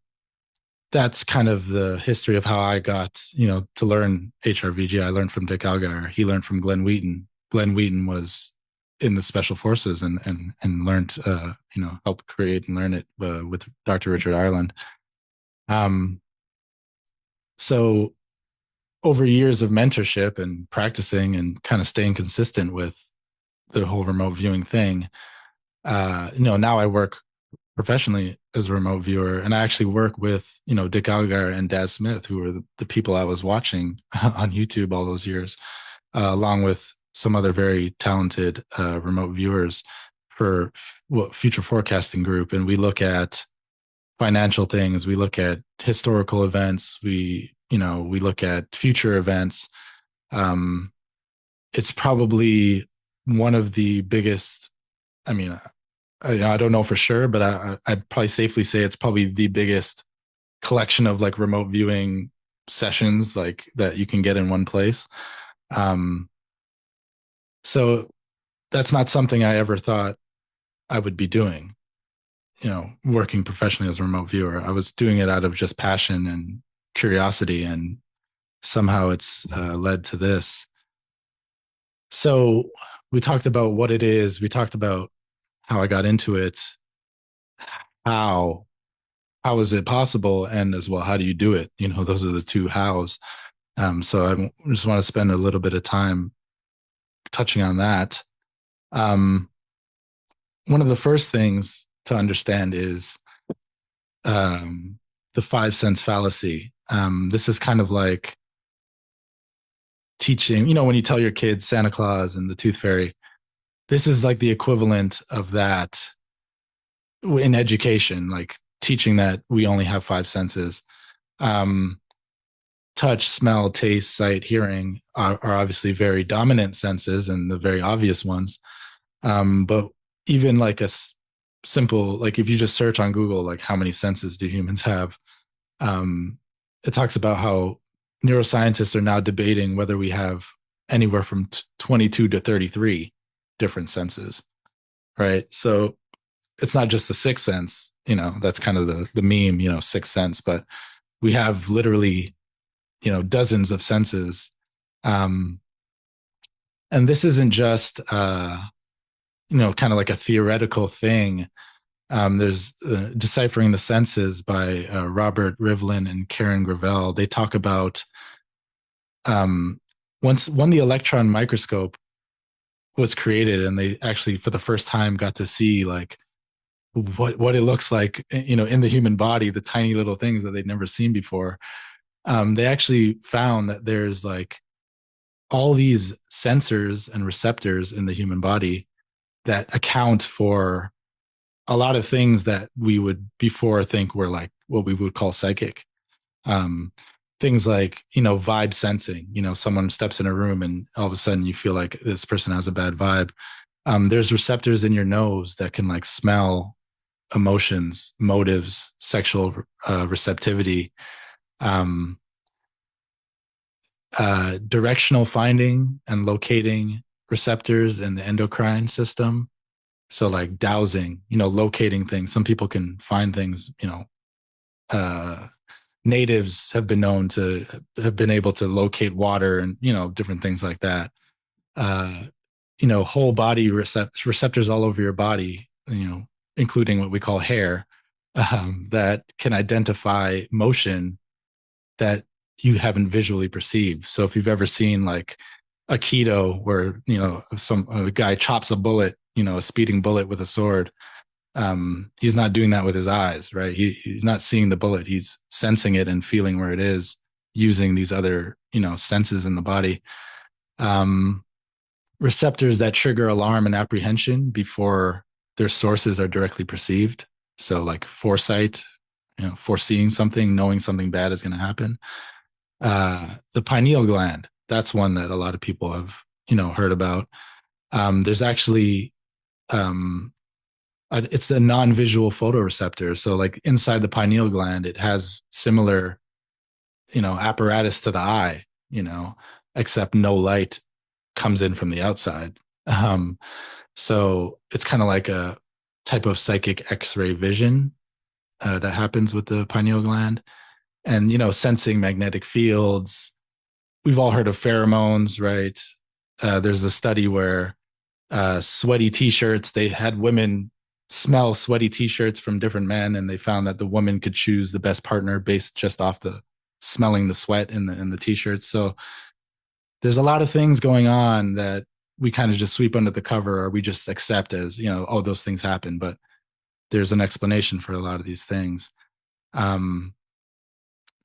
that's kind of the history of how I got, to learn HRVG. I learned from Dick Algar. He learned from Glenn Wheaton. Glenn Wheaton was in the special forces and learned, helped create and learn it with Dr. Richard Ireland. So over years of mentorship and practicing and kind of staying consistent with the whole remote viewing thing, now I work professionally as a remote viewer, and I actually work with Dick Algar and Daz Smith, who were the people I was watching on YouTube all those years, along with some other very talented remote viewers for future forecasting group. And we look at financial things, we look at historical events, we look at future events. It's probably one of the biggest, I don't know for sure, but I'd probably safely say it's probably the biggest collection of like remote viewing sessions like that you can get in one place. So that's not something I ever thought I would be doing, working professionally as a remote viewer. I was doing it out of just passion and curiosity, and somehow it's led to this. So we talked about what it is. We talked about how I got into it, how how is it possible, and as well, how do you do it? Those are the two hows. So I just want to spend a little bit of time touching on that. One of the first things to understand is the 5 sense fallacy. This is kind of like teaching, when you tell your kids Santa Claus and the Tooth Fairy, this is like the equivalent of that in education, like teaching that we only have 5 senses. Touch, smell, taste, sight, hearing are obviously very dominant senses and the very obvious ones. But even like a simple, like if you just search on Google, like how many senses do humans have? It talks about how neuroscientists are now debating whether we have anywhere from 22 to 33 different senses, right? So it's not just the sixth sense, that's kind of the meme, sixth sense, but we have literally, dozens of senses. And this isn't just, kind of like a theoretical thing. There's Deciphering the Senses by Robert Rivlin and Karen Gravel. They talk about when the electron microscope was created, and they actually for the first time got to see like what it looks like, in the human body, the tiny little things that they'd never seen before. They actually found that there's like all these sensors and receptors in the human body that account for a lot of things that we would before think were like what we would call psychic. Things like, vibe sensing, someone steps in a room and all of a sudden you feel like this person has a bad vibe. There's receptors in your nose that can like smell emotions, motives, sexual receptivity, directional finding and locating receptors in the endocrine system. So like dowsing, locating things. Some people can find things, natives have been known to have been able to locate water and, different things like that. Whole body receptors all over your body, including what we call hair, that can identify motion that you haven't visually perceived. So if you've ever seen like Aikido where, a guy chops a bullet, a speeding bullet with a sword, he's not doing that with his eyes, right? He's not seeing the bullet. He's sensing it and feeling where it is using these other, senses in the body. Receptors that trigger alarm and apprehension before their sources are directly perceived. So like foresight, foreseeing something, knowing something bad is going to happen. The pineal gland, that's one that a lot of people have, heard about. There's actually, it's a non-visual photoreceptor. So like inside the pineal gland, it has similar, apparatus to the eye, except no light comes in from the outside. So it's kind of like a type of psychic X-ray vision that happens with the pineal gland. And, sensing magnetic fields. We've all heard of pheromones, right? There's a study where sweaty t-shirts, they had women smell sweaty t-shirts from different men, and they found that the woman could choose the best partner based just off the smelling the sweat in the t-shirts. So there's a lot of things going on that we kind of just sweep under the cover, or we just accept as, oh, those things happen, but there's an explanation for a lot of these things.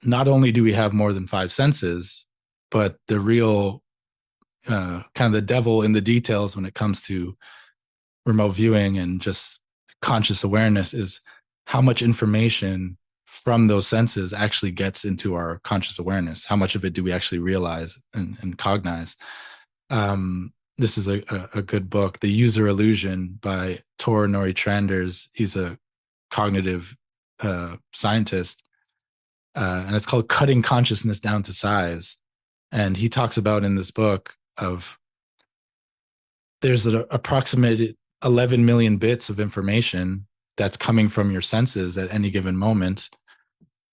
Not only do we have more than 5 senses, but the real kind of the devil in the details when it comes to remote viewing and just conscious awareness is how much information from those senses actually gets into our conscious awareness. How much of it do we actually realize and cognize? This is a good book, The User Illusion by Tor Nori-Tranders. He's a cognitive scientist. And it's called Cutting Consciousness Down to Size. And he talks about in this book of there's an approximated 11 million bits of information that's coming from your senses at any given moment.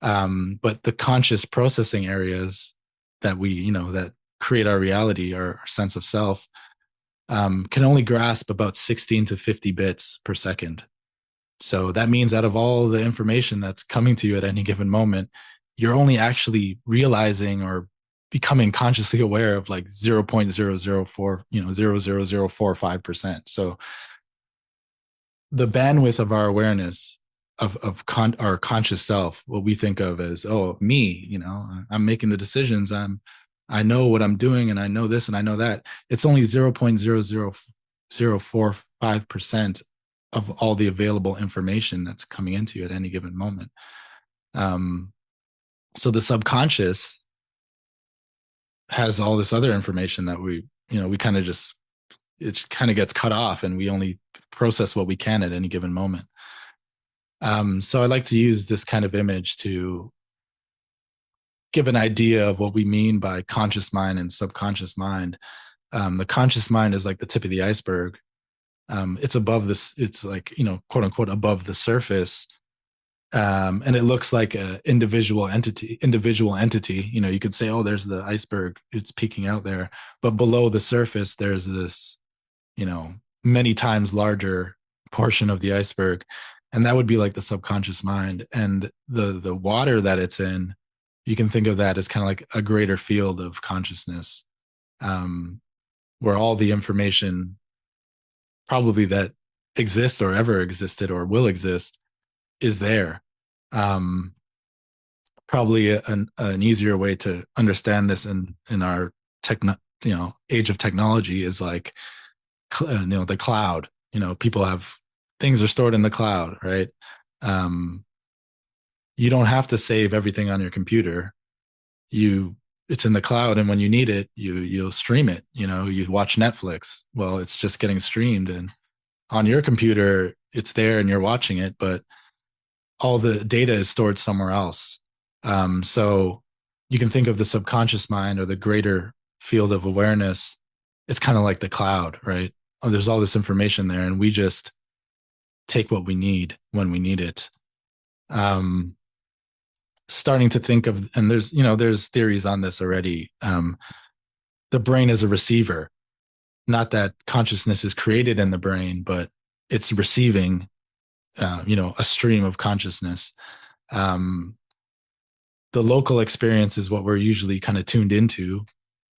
But the conscious processing areas that we, that create our reality, our sense of self, can only grasp about 16 to 50 bits per second. So that means out of all the information that's coming to you at any given moment, you're only actually realizing or becoming consciously aware of like 0.004, 0.00045%. So the bandwidth of our awareness of our conscious self, what we think of as, oh, me, I'm making the decisions, I know what I'm doing, and I know this and I know that. It's only 0.00045% of all the available information that's coming into you at any given moment. So the subconscious has all this other information that we kind of just, it kind of gets cut off, and we only process what we can at any given moment. So I like to use this kind of image to give an idea of what we mean by conscious mind and subconscious mind. The conscious mind is like the tip of the iceberg. It's above this, it's like, quote unquote, above the surface. And it looks like an individual entity. You could say, oh, there's the iceberg, it's peeking out there. But below the surface, there's this, many times larger portion of the iceberg. And that would be like the subconscious mind. And the water that it's in, you can think of that as kind of like a greater field of consciousness, where all the information probably that exists or ever existed or will exist is there. Probably an easier way to understand this in our age of technology is like, the cloud. People have things are stored in the cloud, right? You don't have to save everything on your computer. It's in the cloud, and when you need it, you'll stream it. You watch Netflix. Well, it's just getting streamed, and on your computer, it's there, and you're watching it, but all the data is stored somewhere else. So you can think of the subconscious mind or the greater field of awareness. It's kind of like the cloud, right? Oh, there's all this information there, and we just take what we need when we need it. Starting to think of, and there's theories on this already. The brain is a receiver, not that consciousness is created in the brain, but it's receiving, a stream of consciousness. The local experience is what we're usually kind of tuned into.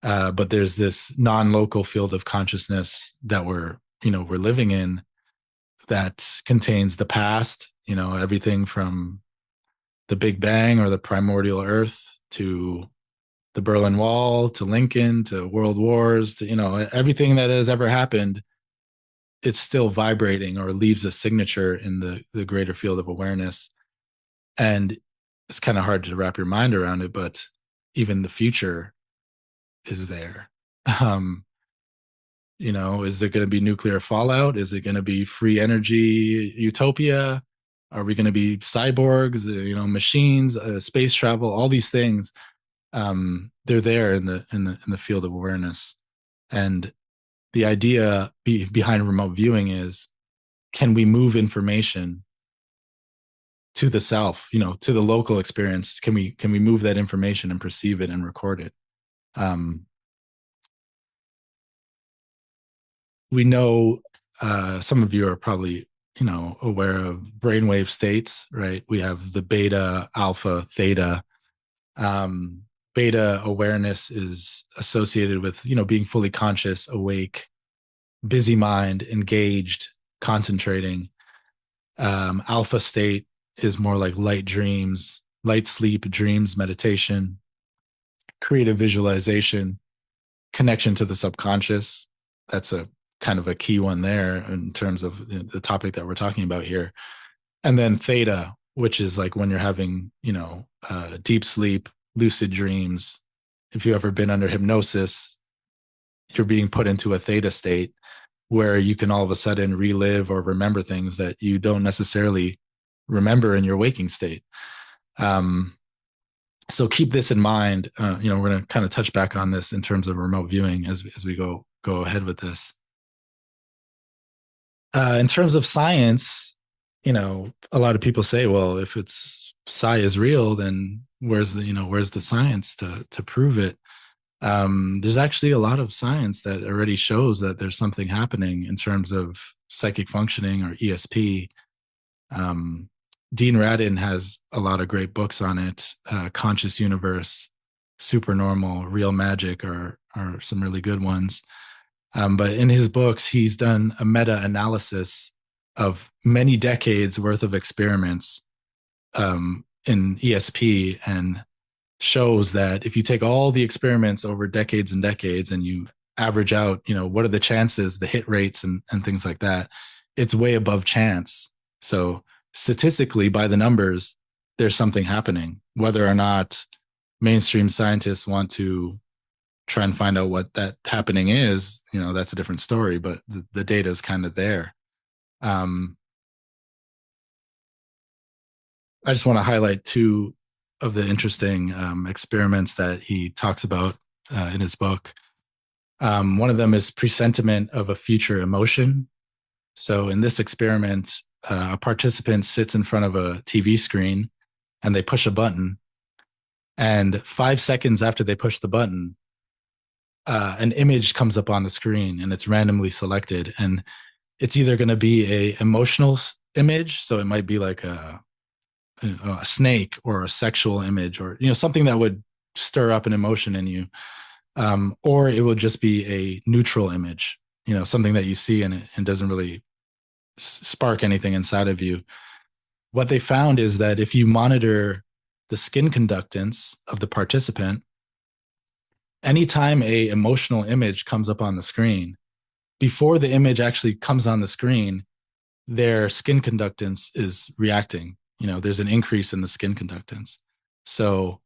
But there's this non-local field of consciousness that we're living in that contains the past, everything from the Big Bang or the primordial Earth to the Berlin Wall to Lincoln to World Wars to, everything that has ever happened. It's still vibrating or leaves a signature in the greater field of awareness. And it's kind of hard to wrap your mind around it, but even the future is there. Is there going to be nuclear fallout? Is it going to be free energy utopia? Are we going to be cyborgs, machines, space travel, all these things? They're there in the field of awareness. And the idea behind remote viewing is, can we move information to the self, to the local experience? Can we move that information and perceive it and record it? We know, some of you are probably, aware of brainwave states, right? We have the beta, alpha, theta. Beta awareness is associated with, being fully conscious, awake, busy mind, engaged, concentrating. Alpha state is more like light dreams, light sleep, dreams, meditation, creative visualization, connection to the subconscious. That's a kind of a key one there in terms of the topic that we're talking about here. And then theta, which is like when you're having, deep sleep, lucid dreams. If you've ever been under hypnosis, you're being put into a theta state where you can all of a sudden relive or remember things that you don't necessarily remember in your waking state. So keep this in mind. We're going to kind of touch back on this in terms of remote viewing as we go ahead with this. In terms of science, a lot of people say, well, if psi is real, then where's the science to prove it? There's actually a lot of science that already shows that there's something happening in terms of psychic functioning or ESP. Dean Radin has a lot of great books on it. Conscious Universe, Supernormal, Real Magic are some really good ones. But in his books, he's done a meta-analysis of many decades worth of experiments in ESP, and shows that if you take all the experiments over decades and decades and you average out, what are the chances, the hit rates and things like that, it's way above chance. So statistically, by the numbers, there's something happening. Whether or not mainstream scientists want to try and find out what that happening is, that's a different story, but the data is kind of there. I just want to highlight two of the interesting experiments that he talks about in his book. One of them is presentiment of a future emotion. So in this experiment, a participant sits in front of a TV screen and they push a button. And 5 seconds after they push the button, an image comes up on the screen and it's randomly selected. And it's either going to be a emotional image. So it might be like a snake or a sexual image, or something that would stir up an emotion in you, or it will just be a neutral image, something that you see and doesn't really spark anything inside of you. What they found is that if you monitor the skin conductance of the participant, anytime a emotional image comes up on the screen, before the image actually comes on the screen, their skin conductance is reacting. There's an increase in the skin conductance. So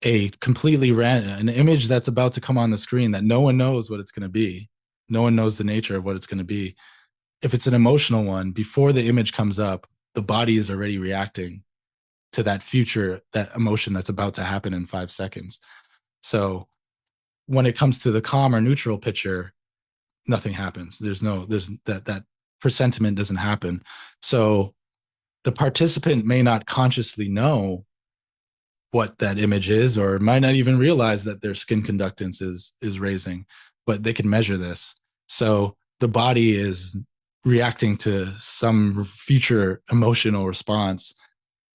a completely random, an image that's about to come on the screen that no one knows what it's going to be, no one knows the nature of what it's going to be. If it's an emotional one, before the image comes up, the body is already reacting to that emotion that's about to happen in 5 seconds. So when it comes to the calm or neutral picture, nothing happens. There's that presentiment doesn't happen. So the participant may not consciously know what that image is, or might not even realize that their skin conductance is raising, but they can measure this. So the body is reacting to some future emotional response,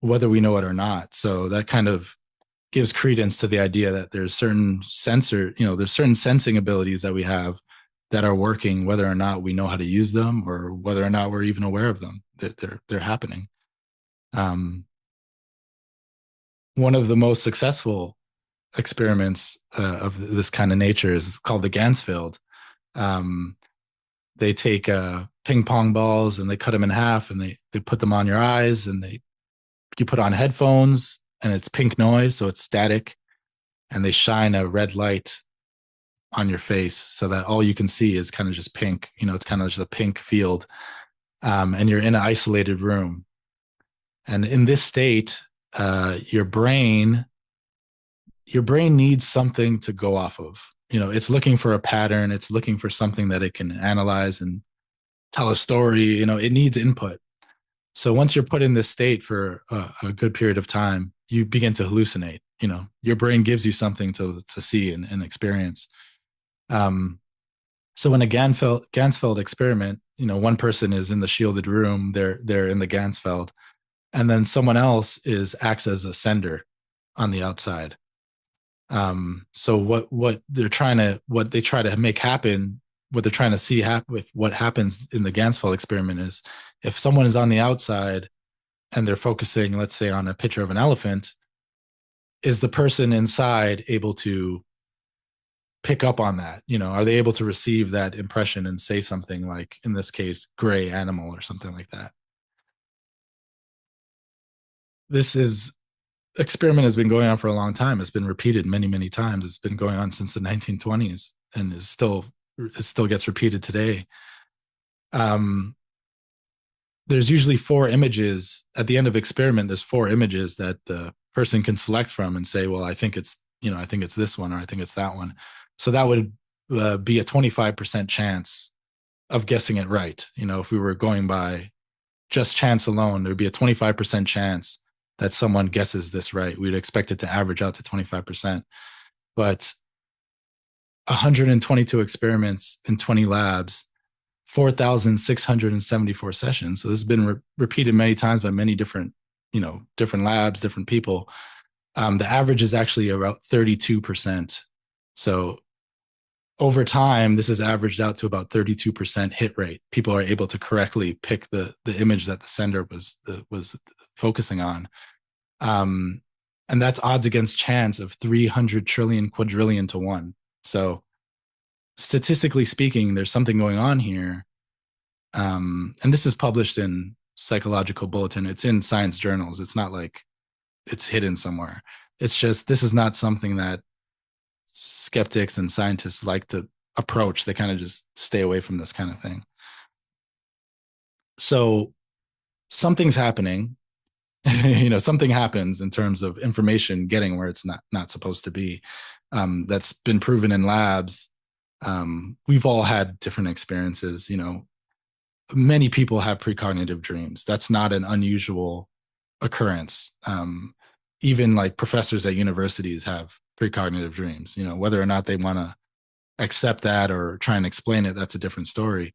whether we know it or not. So that kind of gives credence to the idea that there's certain there's certain sensing abilities that we have that are working, whether or not we know how to use them, or whether or not we're even aware of them. They're happening. One of the most successful experiments of this kind of nature is called the Gansfeld. They take ping pong balls and they cut them in half and they put them on your eyes, and you put on headphones and it's pink noise, so it's static, and they shine a red light on your face so that all you can see is kind of just pink. It's kind of just a pink field, and you're in an isolated room. And in this state, your brain needs something to go off of. It's looking for a pattern. It's looking for something that it can analyze and tell a story. It needs input. So once you're put in this state for a good period of time, you begin to hallucinate. Your brain gives you something to see and experience. So in a Gansfeld experiment, one person is in the shielded room. They're in the Gansfeld, and then someone else acts as a sender on the outside. So what they try to make happen, what they're trying to see with what happens in the Gansfeld experiment is, if someone is on the outside and they're focusing, let's say, on a picture of an elephant, is the person inside able to pick up on that? Are they able to receive that impression and say something like, in this case, gray animal or something like that? This experiment has been going on for a long time. It's been repeated many, many times. It's been going on since the 1920s, and it still gets repeated today. There's usually 4 images at the end of experiment. There's 4 images that the person can select from and say, well, I think it's this one, or I think it's that one. So that would be a 25% chance of guessing it right. If we were going by just chance alone, there'd be a 25% chance that someone guesses this right. We'd expect it to average out to 25%. But 122 experiments in 20 labs 4,674 sessions. So this has been repeated many times by many different, different labs, different people. The average is actually about 32%. So over time, this has averaged out to about 32% hit rate. People are able to correctly pick the image that the sender was focusing on. And that's odds against chance of 300 trillion quadrillion to 1. So statistically speaking, there's something going on here. And this is published in Psychological Bulletin. It's in science journals. It's not like it's hidden somewhere. It's just, this is not something that skeptics and scientists like to approach. They kind of just stay away from this kind of thing. So something's happening. Something happens in terms of information getting where it's not supposed to be. That's been proven in labs. We've all had different experiences. Many people have precognitive dreams. That's not an unusual occurrence. Even like professors at universities have precognitive dreams. Whether or not they want to accept that or try and explain it, that's a different story.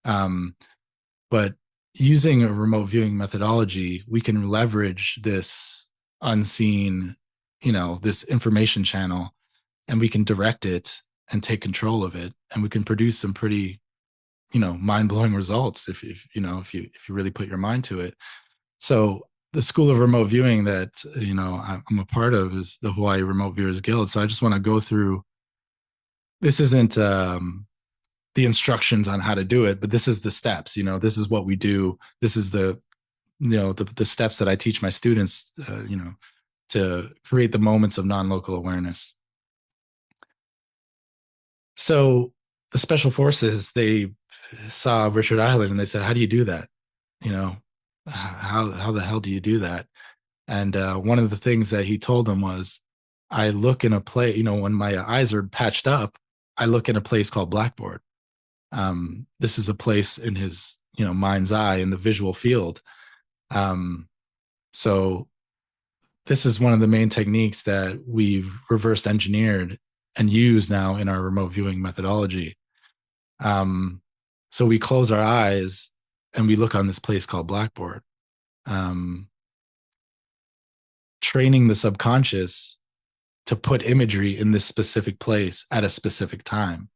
But using a remote viewing methodology, we can leverage this unseen, this information channel, and we can direct it and take control of it, and we can produce some pretty, mind-blowing results if you really put your mind to it. So the school of remote viewing that I'm a part of is the Hawaii Remote Viewers Guild. So I just want to go through. This isn't the instructions on how to do it, but this is the steps. This is what we do. This is the steps that I teach my students. To create the moments of non-local awareness. So the special forces, they saw Richard Island and they said, "How do you do that? How the hell do you do that?" And one of the things that he told them was, "I look in a place, when my eyes are patched up, I look in a place called Blackboard." This is a place in his, mind's eye in the visual field. So this is one of the main techniques that we've reverse engineered and use now in our remote viewing methodology. So we close our eyes and we look on this place called Blackboard. Training the subconscious to put imagery in this specific place at a specific time.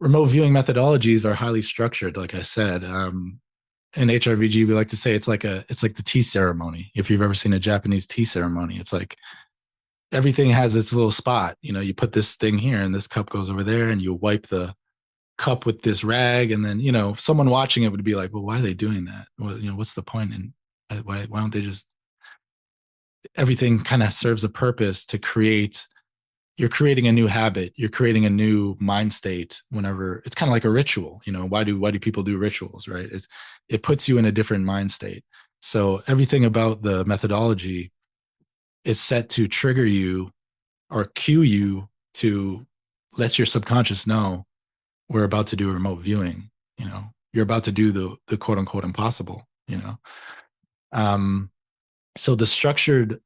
Remote viewing methodologies are highly structured, like I said. In HRVG, we like to say it's like the tea ceremony. If you've ever seen a Japanese tea ceremony, it's like everything has its little spot. You put this thing here and this cup goes over there, and you wipe the cup with this rag, and then someone watching it would be like, "Well, why are they doing that? Well, what's the point? And why don't they just?" Everything kind of serves a purpose to create. You're creating a new habit. You're creating a new mind state. Whenever it's kind of like a ritual. Why do people do rituals, right? It puts you in a different mind state. So everything about the methodology is set to trigger you or cue you to let your subconscious know we're about to do remote viewing. You're about to do the quote unquote impossible. So the structured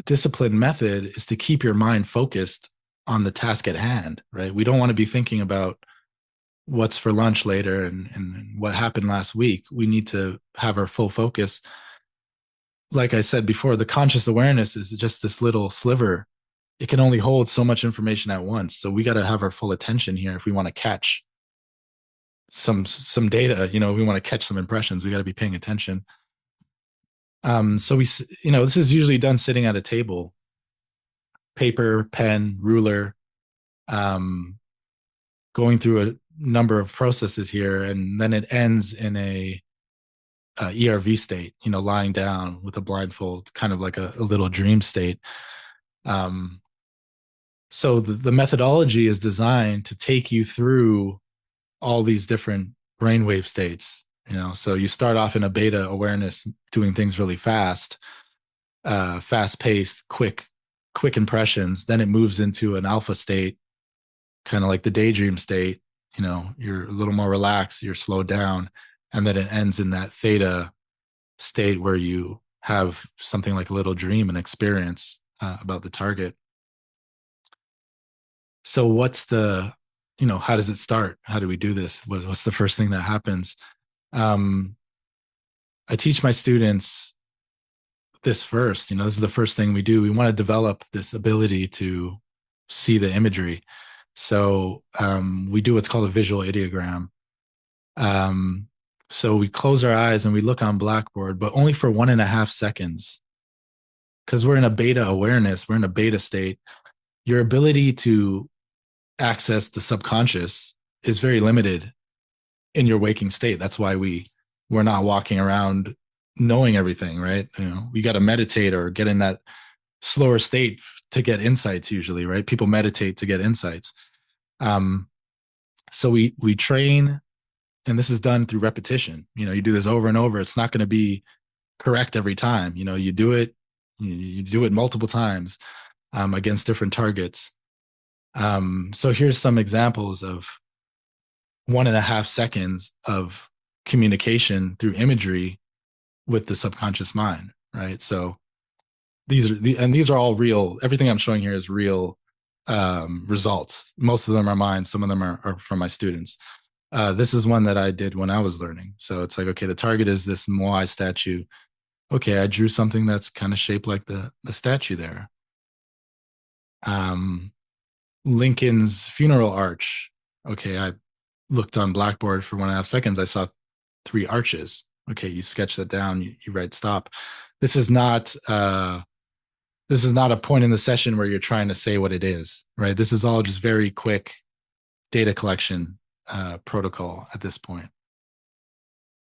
discipline method is to keep your mind focused on the task at hand, right? We don't want to be thinking about what's for lunch later and what happened last week. We need to have our full focus. Like I said before, the conscious awareness is just this little sliver. It can only hold so much information at once. So we got to have our full attention here if we want to catch some data. We want to catch some impressions. We got to be paying attention. So this is usually done sitting at a table, paper, pen, ruler, going through a number of processes here, and then it ends in a ERV state, lying down with a blindfold, kind of like a little dream state. So the methodology is designed to take you through all these different brainwave states. So you start off in a beta awareness, doing things really fast, fast-paced, quick impressions. Then it moves into an alpha state, kind of like the daydream state. You're a little more relaxed, you're slowed down, and then it ends in that theta state where you have something like a little dream and experience about the target. So what's the how does it start? How do we do this? What's the first thing that happens? I teach my students this first. This is the first thing we do. We want to develop this ability to see the imagery. So we do what's called a visual ideogram. So we close our eyes and we look on Blackboard, but only for 1.5 seconds. Because we're in a beta awareness, we're in a beta state. Your ability to access the subconscious is very limited in your waking state. That's why we're not walking around knowing everything, right? We got to meditate or get in that slower state to get insights usually, right? People meditate to get insights. So we train, and this is done through repetition. You do this over and over. It's not going to be correct every time. You do it multiple times against different targets. So here's some examples of 1.5 seconds of communication through imagery with the subconscious mind, right? So these are all real. Everything I'm showing here is real results. Most of them are mine. Some of them are from my students. This is one that I did when I was learning. So it's like, okay, the target is this Moai statue. Okay, I drew something that's kind of shaped like the statue there. Lincoln's funeral arch. Okay, I looked on Blackboard for 1.5 seconds. I saw 3 arches. Okay, you sketch that down. You write stop. This is not a point in the session where you're trying to say what it is, right? This is all just very quick data collection protocol at this point.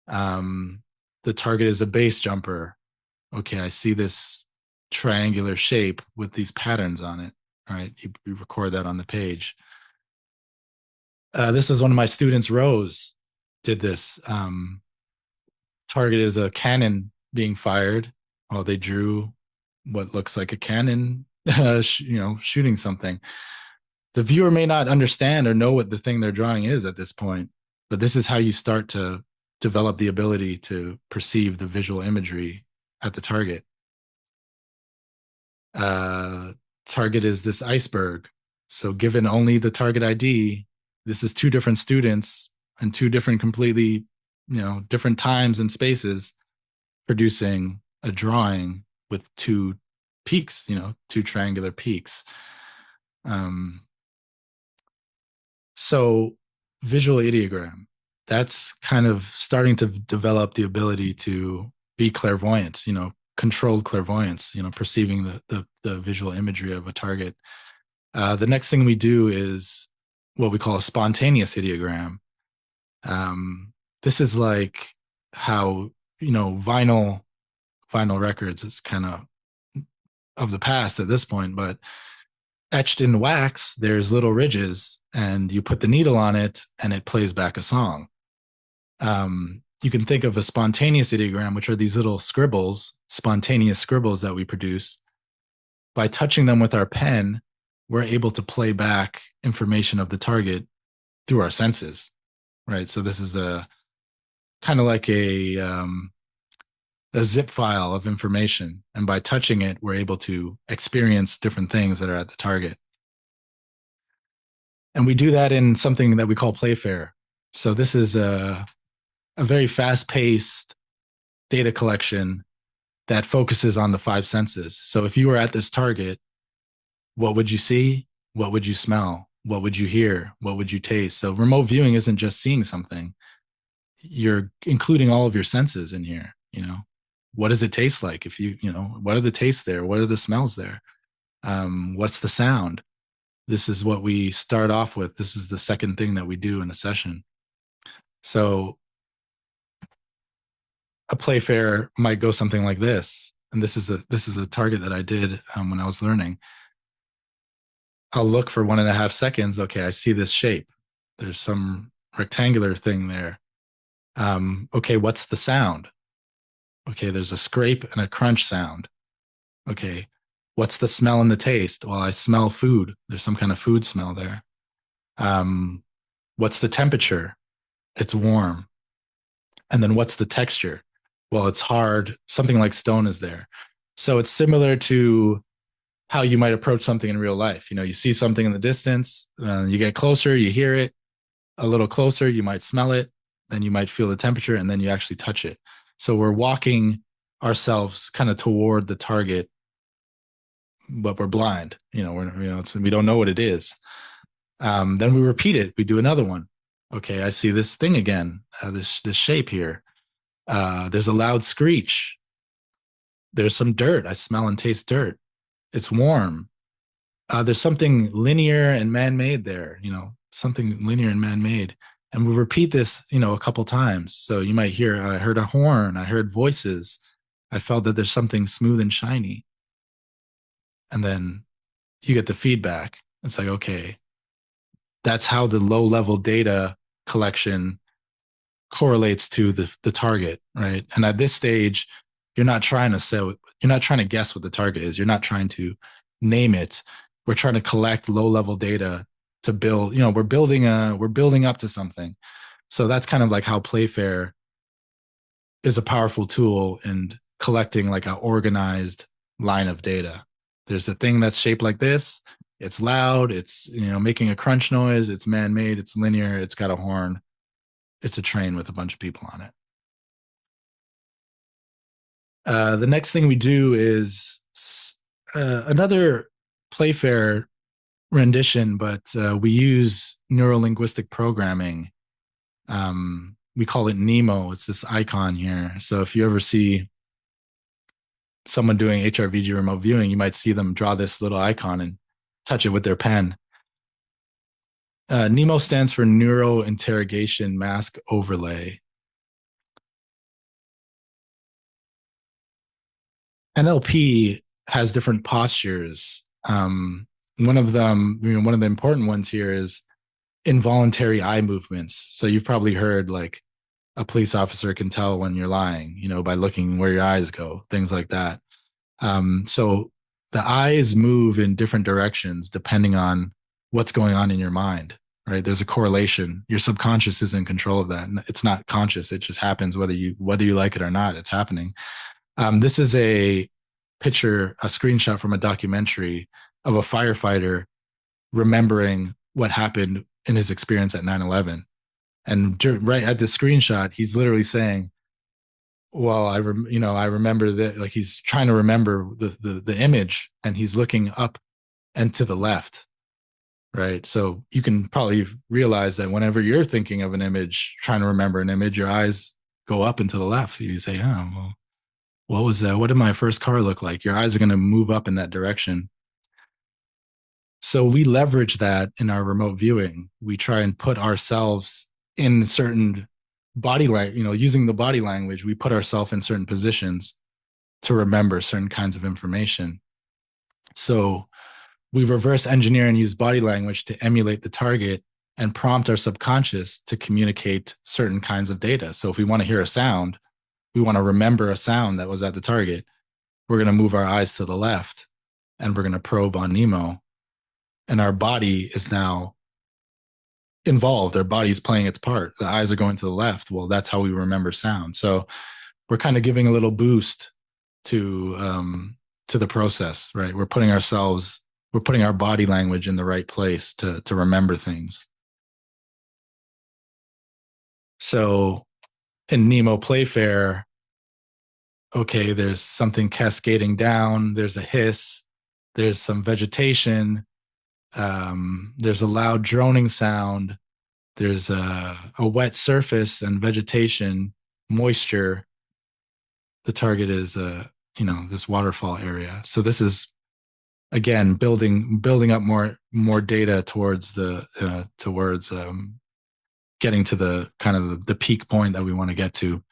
The target is a base jumper. Okay, I see this triangular shape with these patterns on it, right? You record that on the page. This is one of my students, Rose, did this. Target is a cannon being fired. Oh, they drew what looks like a cannon, shooting something. The viewer may not understand or know what the thing they're drawing is at this point, but this is how you start to develop the ability to perceive the visual imagery at the target. Target is this iceberg. So given only the target ID, this is 2 different students and 2 different completely, different times and spaces producing a drawing with 2 peaks, 2 triangular peaks. So visual ideogram, that's kind of starting to develop the ability to be clairvoyant, controlled clairvoyance, perceiving the visual imagery of a target. The next thing we do is what we call a spontaneous ideogram. This is like how, vinyl records is kind of the past at this point, but etched in wax, there's little ridges, and you put the needle on it and it plays back a song. You can think of a spontaneous ideogram, which are these little scribbles, spontaneous scribbles that we produce. By touching them with our pen, we're able to play back information of the target through our senses, right? So this is a kind of like a zip file of information. And by touching it, we're able to experience different things that are at the target. And we do that in something that we call Playfair. So this is a very fast-paced data collection that focuses on the 5 senses. So if you were at this target, what would you see? What would you smell? What would you hear? What would you taste? So remote viewing isn't just seeing something. You're including all of your senses in here. What does it taste like? If what are the tastes there? What are the smells there? What's the sound? This is what we start off with. This is the second thing that we do in a session. So a Playfair might go something like this. And this is a target that I did when I was learning. I'll look for 1.5 seconds. Okay, I see this shape. There's some rectangular thing there. Okay, what's the sound? Okay, there's a scrape and a crunch sound. Okay, what's the smell and the taste? Well, I smell food. There's some kind of food smell there. What's the temperature? It's warm. And then what's the texture? Well, it's hard. Something like stone is there. So it's similar to how you might approach something in real life. You see something in the distance, you get closer, you hear it a little closer, you might smell it, then you might feel the temperature, and then you actually touch it. So we're walking ourselves kind of toward the target, but we're blind. We don't know what it is. Then we repeat it. We do another one. Okay, I see this thing again. This shape here. There's a loud screech. There's some dirt. I smell and taste dirt. It's warm. There's something linear and man-made there. Something linear and man-made. And we repeat this, a couple times. So you might hear, I heard a horn. I heard voices. I felt that there's something smooth and shiny. And then you get the feedback. It's like, okay, that's how the low-level data collection correlates to the target, right? And at this stage, you're not trying to guess what the target is. You're not trying to name it. We're trying to collect low-level data to build. We're building up to something. So that's kind of like how Playfair is a powerful tool in collecting like an organized line of data. There's a thing that's shaped like this. It's loud. It's making a crunch noise. It's man-made. It's linear. It's got a horn. It's a train with a bunch of people on it. The next thing we do is another Playfair rendition, but we use neurolinguistic programming. We call it Nemo. It's this icon here. So if you ever see someone doing HRVG remote viewing, you might see them draw this little icon and touch it with their pen. Nemo stands for Neuro Interrogation Mask Overlay. NLP has different postures. One of them, one of the important ones here is involuntary eye movements. So you've probably heard like a police officer can tell when you're lying, by looking where your eyes go, things like that. So the eyes move in different directions depending on what's going on in your mind, right? There's a correlation. Your subconscious is in control of that. It's not conscious. It just happens whether you like it or not, it's happening. This is a screenshot from a documentary of a firefighter remembering what happened in his experience at 9/11. And right at the screenshot, he's literally saying, well, I remember that, like he's trying to remember the image, and he's looking up and to the left, right? So you can probably realize that whenever you're thinking of an image, trying to remember an image, your eyes go up and to the left. So you say, oh, well, what was that? What did my first car look like? Your eyes are going to move up in that direction. So we leverage that in our remote viewing. We try and put ourselves in certain body language, using the body language, we put ourselves in certain positions to remember certain kinds of information. So we reverse engineer and use body language to emulate the target and prompt our subconscious to communicate certain kinds of data. So if we want to hear a sound, we want to remember a sound that was at the target, we're going to move our eyes to the left and we're going to probe on Nemo. And our body is now involved. Our body's playing its part. The eyes are going to the left. Well, that's how we remember sound. So we're kind of giving a little boost to the process, right? We're putting our body language in the right place to remember things. So in Nemo Playfair, okay, there's something cascading down, there's a hiss, there's some vegetation, there's a loud droning sound, there's a wet surface and vegetation, moisture. The target is this waterfall area. So this is again building up more data towards getting to the kind of the peak point that we want to get to.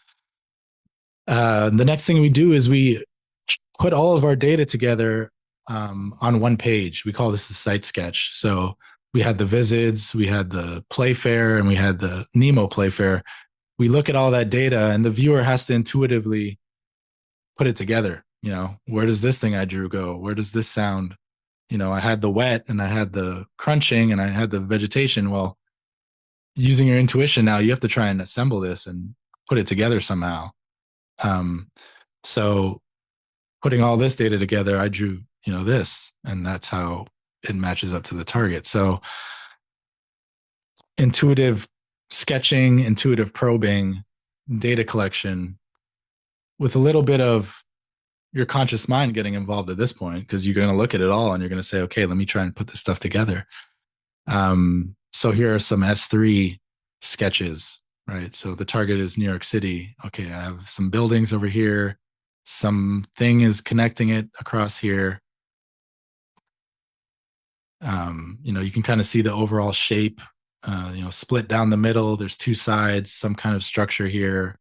The next thing we do is we put all of our data together on one page. We call this the site sketch. So we had the visits, we had the Playfair, and we had the Nemo Playfair. We look at all that data, and the viewer has to intuitively put it together. Where does this thing I drew go? Where does this sound? I had the wet, and I had the crunching, and I had the vegetation. Well, using your intuition now, you have to try and assemble this and put it together somehow. So putting all this data together, I drew, this, and that's how it matches up to the target. So intuitive sketching, intuitive probing, data collection, with a little bit of your conscious mind getting involved at this point, because you're going to look at it all and you're going to say, okay, let me try and put this stuff together. So here are some S3 sketches, right? So the target is New York City. Okay, I have some buildings over here. Something is connecting it across here. You can kind of see the overall shape, split down the middle. There's two sides, some kind of structure here.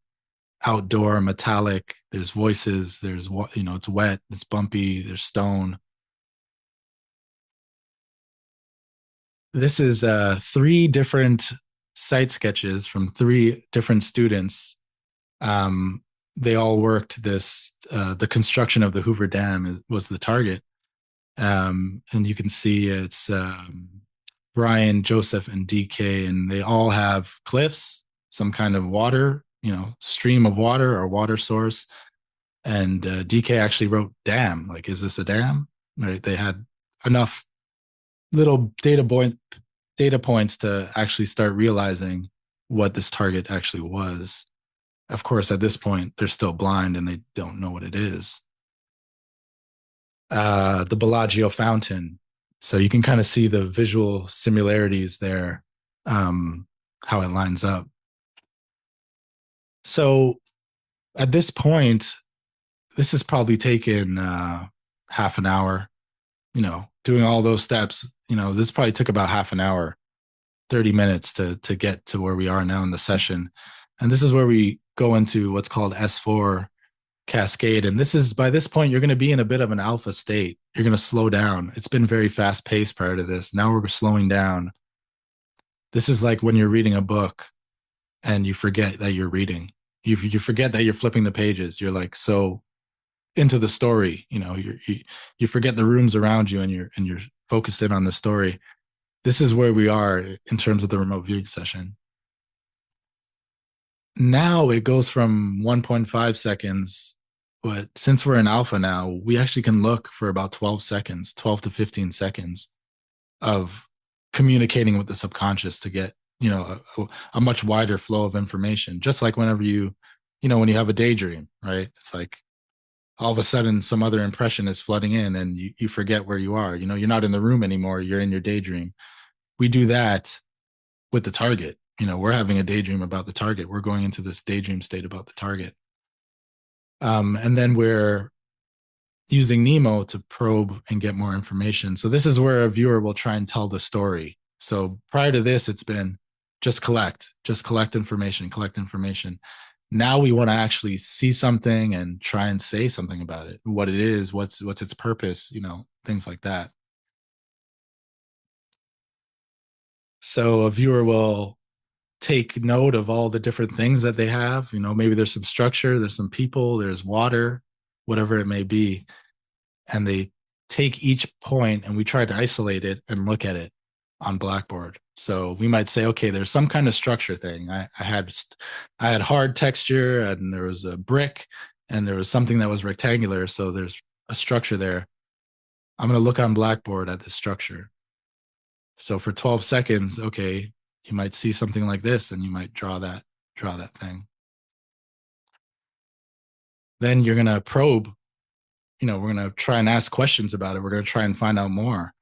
Outdoor, metallic. There's voices. There's it's wet. It's bumpy. There's stone. This is 3 different site sketches from 3 different students. They all worked this. The construction of the Hoover Dam was the target. And you can see it's Brian, Joseph, and DK, and they all have cliffs, some kind of water, stream of water or water source. And DK actually wrote dam, like, is this a dam? Right? They had enough little data points to actually start realizing what this target actually was. Of course, at this point, they're still blind and they don't know what it is. The Bellagio fountain. So you can kind of see the visual similarities there, how it lines up. So at this point, this has probably taken half an hour, doing all those steps. This probably took about half an hour, 30 minutes to get to where we are now in the session. And this is where we go into what's called S4 cascade. And by this point, you're going to be in a bit of an alpha state. You're going to slow down. It's been very fast paced prior to this. Now we're slowing down. This is like when you're reading a book and you forget that you're reading. You forget that you're flipping the pages. You're like so into the story. You forget the rooms around you and you're focused in on the story. This is where we are in terms of the remote viewing session. Now it goes from 1.5 seconds, but since we're in alpha now, we actually can look for about 12 seconds, 12 to 15 seconds of communicating with the subconscious to get, a much wider flow of information. Just like whenever when you have a daydream, right? It's like all of a sudden some other impression is flooding in and you forget where you are. You're not in the room anymore. You're in your daydream. We do that with the target. We're having a daydream about the target. We're going into this daydream state about the target. And then we're using Nemo to probe and get more information. So this is where a viewer will try and tell the story. So prior to this, it's been just collect information, collect information. Now we want to actually see something and try and say something about it, what it is, what's its purpose, things like that. So a viewer will take note of all the different things that they have. Maybe there's some structure, there's some people, there's water, whatever it may be. And they take each point and we try to isolate it and look at it on Blackboard. So we might say, okay, there's some kind of structure thing. I had hard texture and there was a brick and there was something that was rectangular. So there's a structure there. I'm going to look on Blackboard at this structure. So for 12 seconds, okay, you might see something like this and you might draw that thing. Then you're going to probe, we're going to try and ask questions about it. We're going to try and find out more.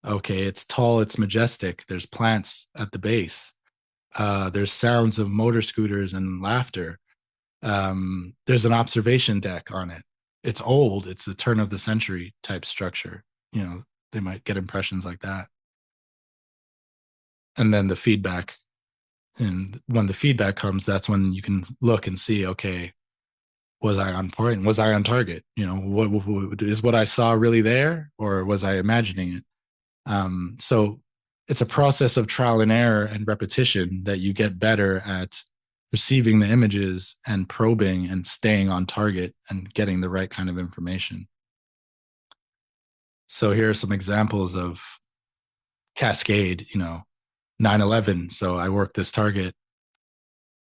Okay, it's tall, it's majestic. There's plants at the base. There's sounds of motor scooters and laughter. There's an observation deck on it. It's old. It's the turn of the century type structure. They might get impressions like that. And then the feedback. And when the feedback comes, that's when you can look and see, okay, was I on point? Was I on target? What is what I saw really there, or was I imagining it? So it's a process of trial and error and repetition that you get better at receiving the images and probing and staying on target and getting the right kind of information. So here are some examples of cascade, 9/11. So I work this target.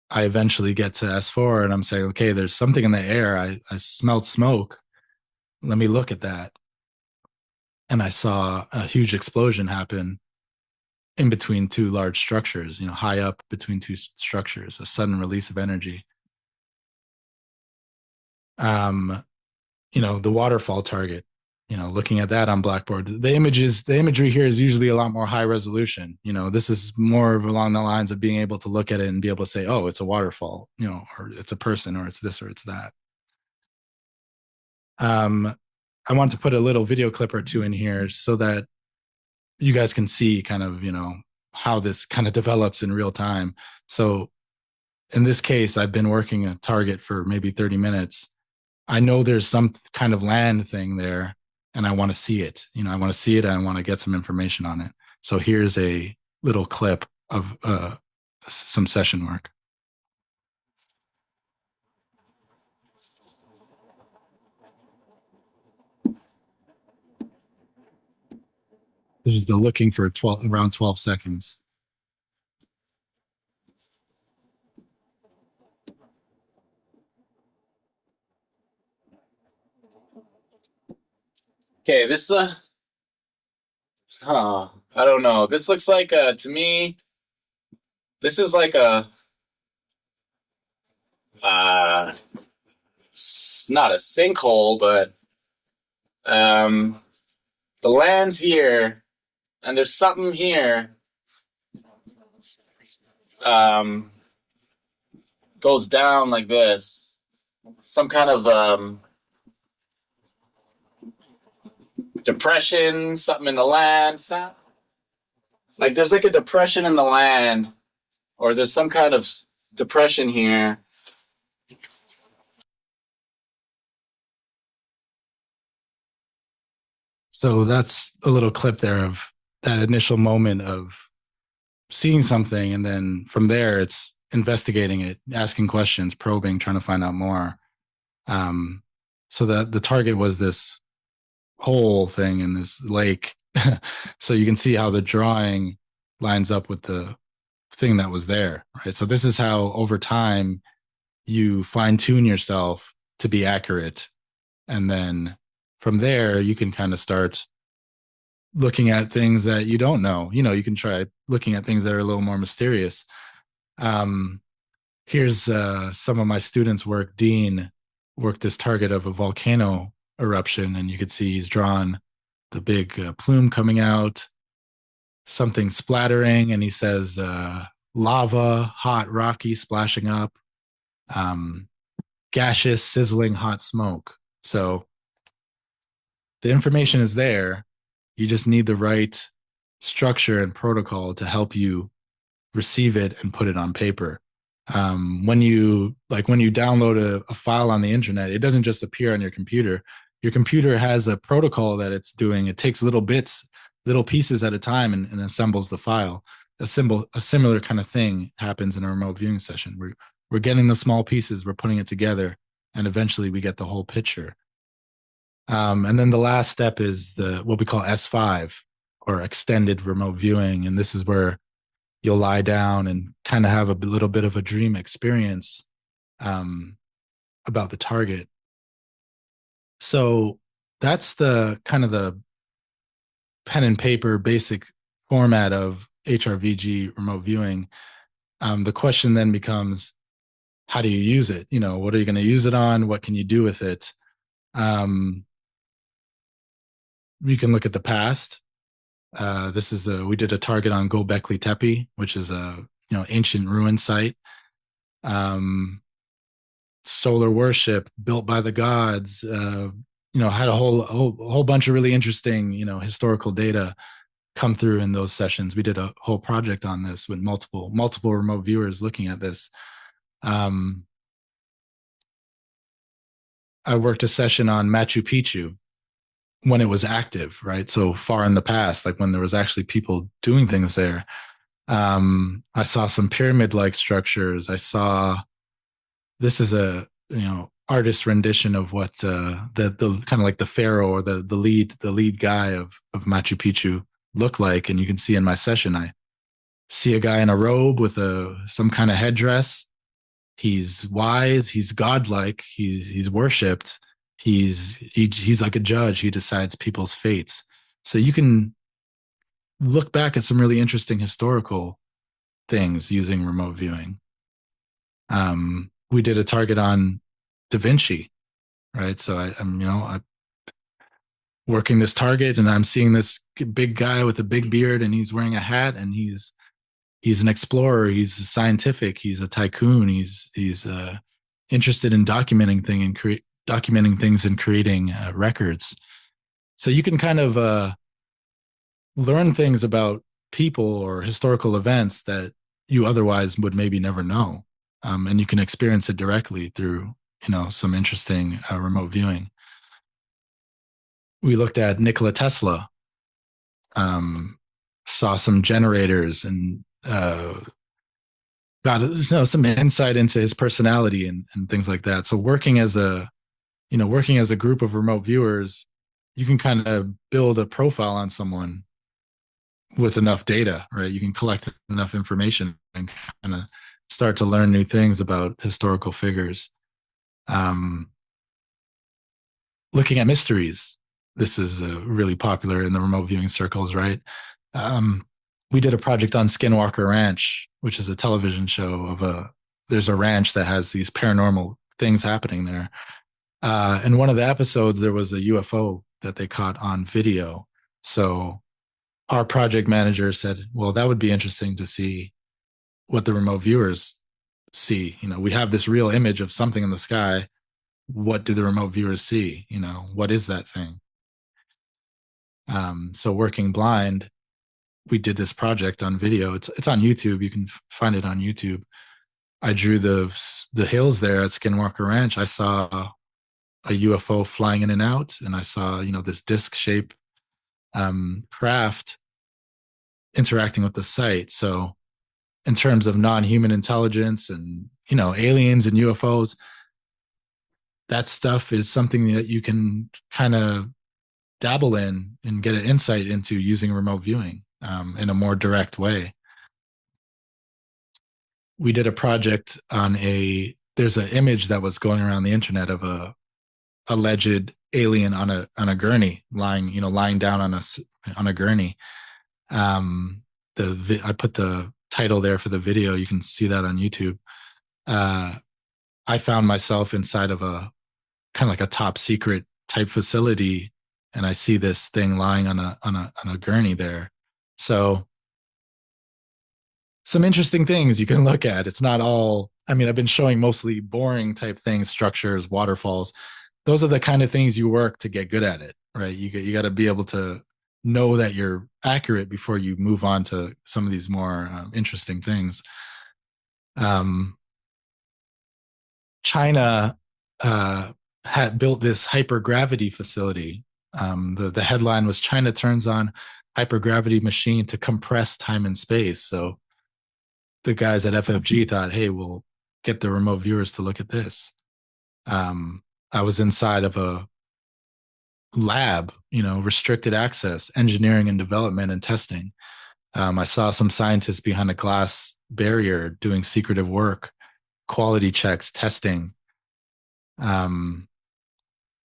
I eventually get to S4 and I'm saying, okay, there's something in the air. I smelled smoke. Let me look at that. and I saw a huge explosion happen in between two large structures, high up between two structures, a sudden release of energy. The waterfall target, looking at that on Blackboard, the imagery here is usually a lot more high resolution. This is more along the lines of being able to look at it and be able to say, oh, it's a waterfall, or it's a person, or it's this, or it's that. I want to put a little video clip or two in here so that you guys can see kind of, how this kind of develops in real time. So in this case, I've been working a target for maybe 30 minutes. I know there's some kind of land thing there, and I want to see it. I want to see it. And I want to get some information on it. So here's a little clip of some session work. This is the looking for around 12 seconds. Okay, this I don't know. This looks like to me, this is like a it's not a sinkhole, but the land's here, and there's something here. Goes down like this. Some kind of depression, something in the land. Like there's like a depression in the land, or there's some kind of depression here. So that's a little clip there of that initial moment of seeing something, and then from there it's investigating it, asking questions, probing, trying to find out more. So that the target was this whole thing in this lake. So you can see how the drawing lines up with the thing that was there, right? So this is how over time you fine tune yourself to be accurate. And then from there, you can kind of start looking at things that you don't know. You can try looking at things that are a little more mysterious. Here's some of my students' work. Dean worked this target of a volcano eruption, and you could see he's drawn the big plume coming out, something splattering, and he says lava, hot, rocky, splashing up, gaseous, sizzling, hot smoke. So the information is there. You just need the right structure and protocol to help you receive it and put it on paper. When you download a file on the internet, it doesn't just appear on your computer. Your computer has a protocol that it's doing. It takes little bits, little pieces at a time, and assembles the file. A similar kind of thing happens in a remote viewing session. We're getting the small pieces, we're putting it together, and eventually we get the whole picture. And then the last step is what we call S5, or extended remote viewing. And this is where you'll lie down and kind of have a little bit of a dream experience about the target. So that's the kind of the pen and paper basic format of HRVG remote viewing. The question then becomes, how do you use it? What are you going to use it on? What can you do with it? You can look at the past. We did a target on Göbekli Tepe, which is a ancient ruin site. Solar worship built by the gods. Had a whole bunch of really interesting historical data come through in those sessions. We did a whole project on this with multiple remote viewers looking at this. I worked a session on Machu Picchu when it was active, right? So far in the past, like when there was actually people doing things there. I saw some pyramid-like structures. This is a artist rendition of what the kind of like the pharaoh or the lead guy of Machu Picchu looked like. And you can see in my session, I see a guy in a robe with some kind of headdress. He's wise, he's godlike, he's worshipped. He's like a judge. He decides people's fates. So you can look back at some really interesting historical things using remote viewing. We did a target on Da Vinci, right? So I'm working this target, and I'm seeing this big guy with a big beard, and he's wearing a hat, and he's an explorer, he's a scientific, he's a tycoon, he's interested in documenting things and creating records. So you can kind of learn things about people or historical events that you otherwise would maybe never know, and you can experience it directly through some interesting remote viewing. We looked at Nikola Tesla, saw some generators, and got some insight into his personality and things like that. So working as a group of remote viewers, you can kind of build a profile on someone with enough data, right? You can collect enough information and kind of start to learn new things about historical figures. Looking at mysteries. This is really popular in the remote viewing circles, right? We did a project on Skinwalker Ranch, which is a television show of there's a ranch that has these paranormal things happening there. In one of the episodes, there was a UFO that they caught on video. So our project manager said, well, that would be interesting to see what the remote viewers see. We have this real image of something in the sky. What do the remote viewers see? What is that thing? So working blind, we did this project on video. It's on YouTube. You can find it on YouTube. I drew the hills there at Skinwalker Ranch. I saw a UFO flying in and out, and I saw this disc-shaped craft interacting with the site. So in terms of non-human intelligence and aliens and UFOs, that stuff is something that you can kind of dabble in and get an insight into using remote viewing in a more direct way. We did a project on there's an image that was going around the internet of a alleged alien on a gurney lying down on a gurney. I put the title there for the video. You can see that on YouTube. I found myself inside of a kind of like a top secret type facility, and I see this thing lying on a gurney there. So some interesting things you can look at. It's not all, I've been showing mostly boring type things, structures, waterfalls. Those are the kind of things you work to get good at it, right? You got to be able to know that you're accurate before you move on to some of these more interesting things. China had built this hypergravity facility. The headline was China turns on hypergravity machine to compress time and space. So the guys at FFG thought, hey, we'll get the remote viewers to look at this. I was inside of a lab, restricted access, engineering and development and testing. I saw some scientists behind a glass barrier doing secretive work, quality checks, testing.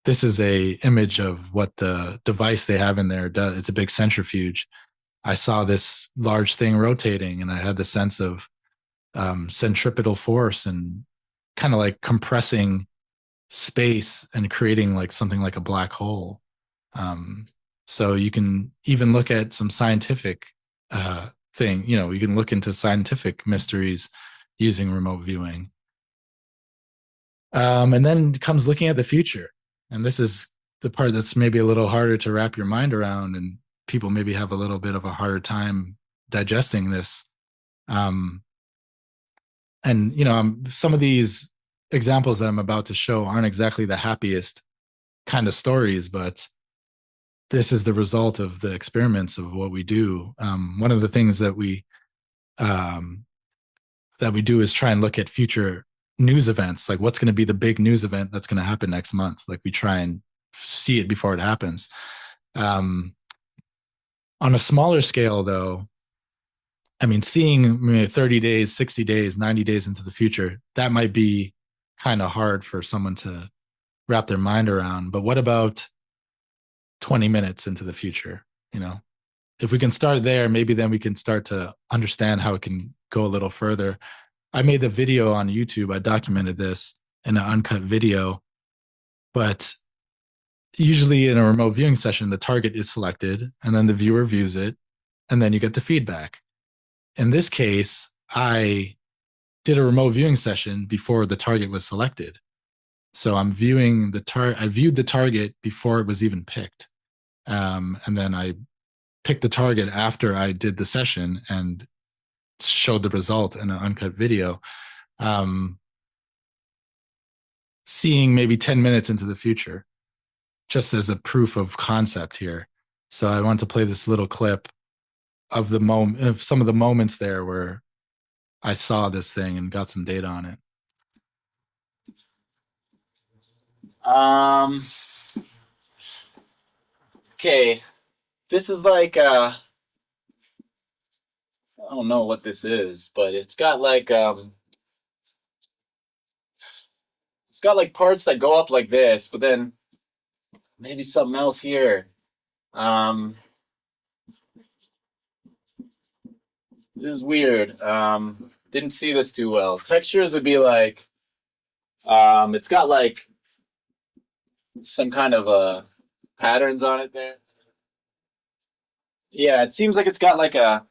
This is a image of what the device they have in there does. It's a big centrifuge. I saw this large thing rotating, and I had the sense of centripetal force and kind of like compressing space and creating like something like a black hole. So you can even look at some scientific thing. You can look into scientific mysteries using remote viewing. And then comes looking at the future. And this is the part that's maybe a little harder to wrap your mind around, and people maybe have a little bit of a harder time digesting this. And some of these examples that I'm about to show aren't exactly the happiest kind of stories, but this is the result of the experiments of what we do. One of the things that we do is try and look at future news events, like what's going to be the big news event that's going to happen next month. Like we try and see it before it happens. On a smaller scale, though, seeing 30 days, 60 days, 90 days into the future, that might be kind of hard for someone to wrap their mind around. But what about 20 minutes into the future, you know, if we can start there, maybe then we can start to understand how it can go a little further. I made the video on YouTube. I documented this in an uncut video, but usually in a remote viewing session, the target is selected and then the viewer views it and then you get the feedback. In this case, I did a remote viewing session before the target was selected. So I'm viewing I viewed the target before it was even picked. And then I picked the target after I did the session and showed the result in an uncut video. Seeing maybe 10 minutes into the future, just as a proof of concept here. So I want to play this little clip of some of the moments there where I saw this thing and got some data on it. Okay, this is like I don't know what this is, but it's got like parts that go up like this, but then maybe something else here. This is weird. Didn't see this too well. Textures would be like it's got like some kind of patterns on it there. Yeah, it seems like it's got like a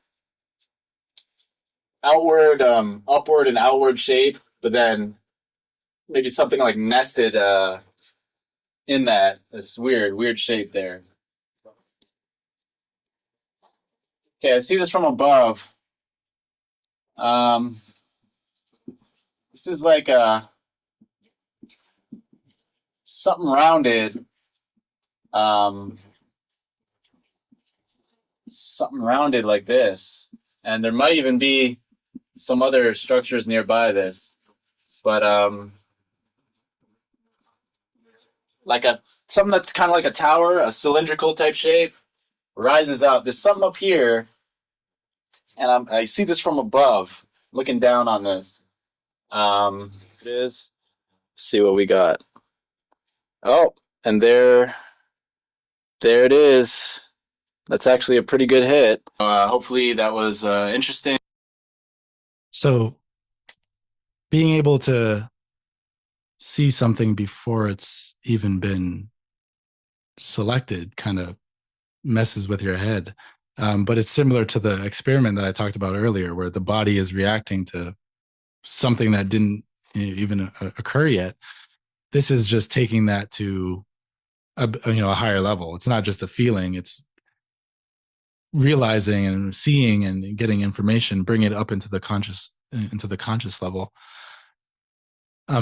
upward and outward shape, but then maybe something like nested in that. This weird shape there. Okay, I see this from above. This is like something rounded. Something rounded like this. And there might even be some other structures nearby this. But like something that's kind of like a tower, a cylindrical type shape, rises up. There's something up here, and I see this from above, looking down on this. It is. Let's see what we got. Oh, and there it is. That's actually a pretty good hit. Hopefully that was interesting. So being able to see something before it's even been selected kind of messes with your head. But it's similar to the experiment that I talked about earlier, where the body is reacting to something that didn't even occur yet. This is just taking that to a higher level. It's not just a feeling, it's realizing and seeing and getting information, bring it up into the conscious level.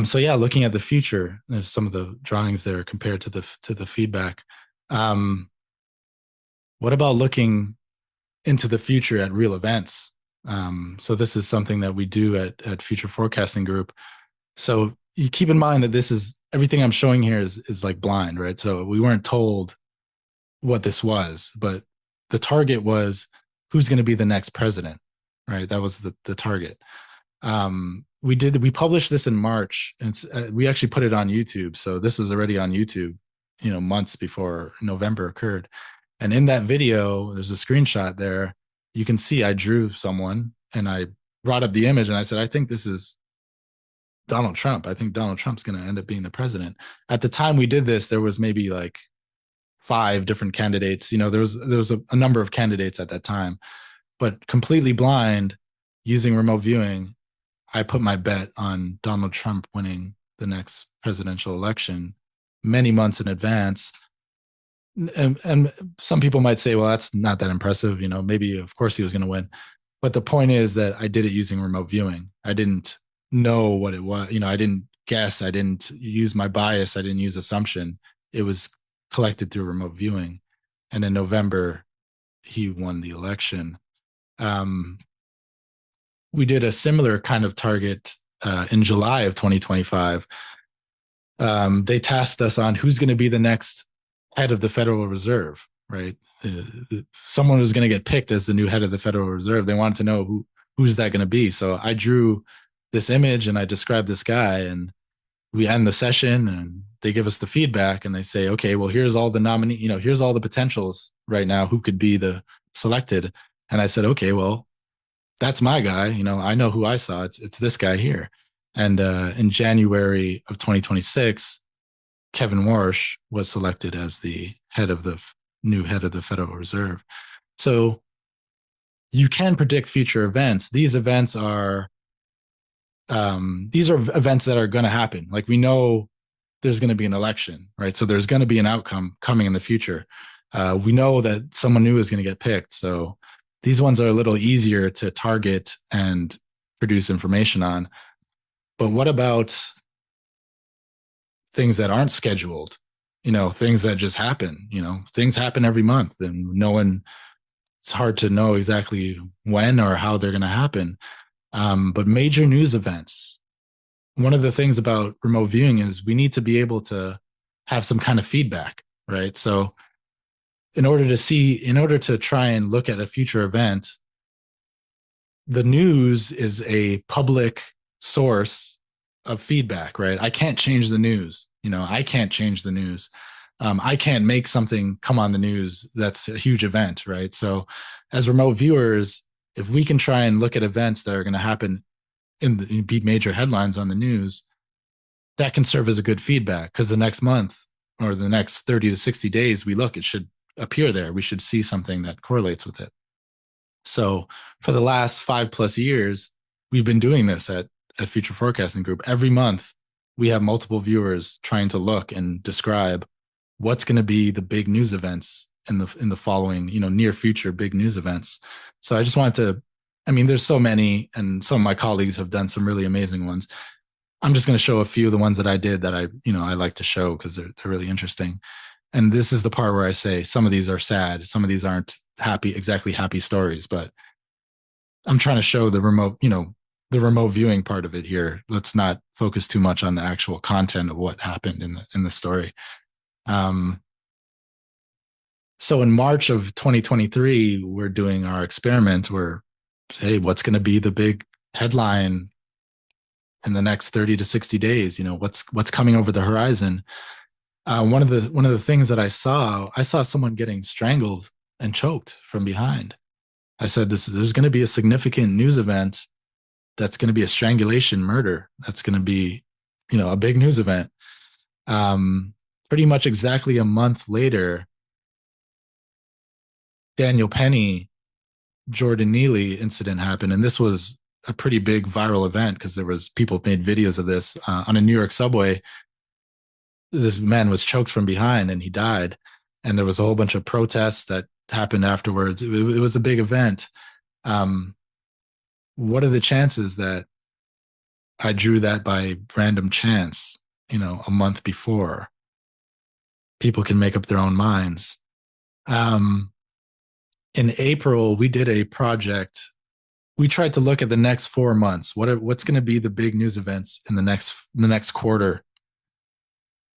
So yeah, looking at the future, there's some of the drawings there compared to the feedback. What about looking into the future at real events? So this is something that we do at Future Forecasting Group. So you keep in mind that this is everything I'm showing here is like blind, right? So we weren't told what this was, but the target was who's going to be the next president, right? That was the target. We published this in March, and we actually put it on YouTube. So this was already on YouTube, months before November occurred. And in that video, there's a screenshot there. You can see I drew someone and I brought up the image and I said, I think this is Donald Trump. I think Donald Trump's going to end up being the president. At the time we did this, there was maybe like 5 different candidates. There was a number of candidates at that time, but completely blind, using remote viewing, I put my bet on Donald Trump winning the next presidential election many months in advance. And some people might say, well, that's not that impressive. Maybe of course he was going to win. But the point is that I did it using remote viewing. I didn't know what it was. I didn't guess. I didn't use my bias. I didn't use assumption. It was collected through remote viewing. And in November, he won the election. We did a similar kind of target in July of 2025. They tasked us on who's going to be the next head of the Federal Reserve, right? Someone was going to get picked as the new head of the Federal Reserve. They wanted to know who's that going to be. So I drew this image and I described this guy, and we end the session and they give us the feedback and they say, okay, well, here's all the here's all the potentials right now who could be the selected. And I said, okay, well, that's my guy. I know who I saw. It's this guy here. And in January of 2026, Kevin Warsh was selected as the new head of the Federal Reserve. So you can predict future events. These events are events that are going to happen. Like, we know there's going to be an election, right? So there's going to be an outcome coming in the future. We know that someone new is going to get picked. So these ones are a little easier to target and produce information on. But what about things that aren't scheduled? Things that just happen. Things happen every month, and it's hard to know exactly when or how they're going to happen. But major news events, one of the things about remote viewing is we need to be able to have some kind of feedback, right? So in order to try and look at a future event, the news is a public source of feedback, right? I can't change the news. I can't change the news. I can't make something come on the news that's a huge event, right? So as remote viewers, if we can try and look at events that are going to happen be major headlines on the news, that can serve as a good feedback, because the next month or the next 30 to 60 days it should appear there. We should see something that correlates with it. So for the last 5+ years, we've been doing this at Future Forecasting Group. Every month, we have multiple viewers trying to look and describe what's going to be the big news events in the following, near future big news events. So I just wanted to, there's so many, and some of my colleagues have done some really amazing ones. I'm just going to show a few of the ones that I did that I like to show because they're really interesting. And this is the part where I say some of these are sad, some of these aren't exactly happy stories, but I'm trying to show the remote viewing part of it here. Let's not focus too much on the actual content of what happened in the story. So in March of 2023, we're doing our experiment where, hey, what's going to be the big headline in the next 30 to 60 days? What's coming over the horizon? One of the things that I saw someone getting strangled and choked from behind. I said, there's going to be a significant news event that's going to be a strangulation murder. That's going to be, a big news event. Pretty much exactly a month later, Daniel Penny, Jordan Neely incident happened. And this was a pretty big viral event because people made videos of this on a New York subway. This man was choked from behind and he died. And there was a whole bunch of protests that happened afterwards. It was a big event. What are the chances that I drew that by random chance, a month before? People can make up their own minds. In April, we did a project. We tried to look at the next 4 months. What's going to be the big news events in the next quarter?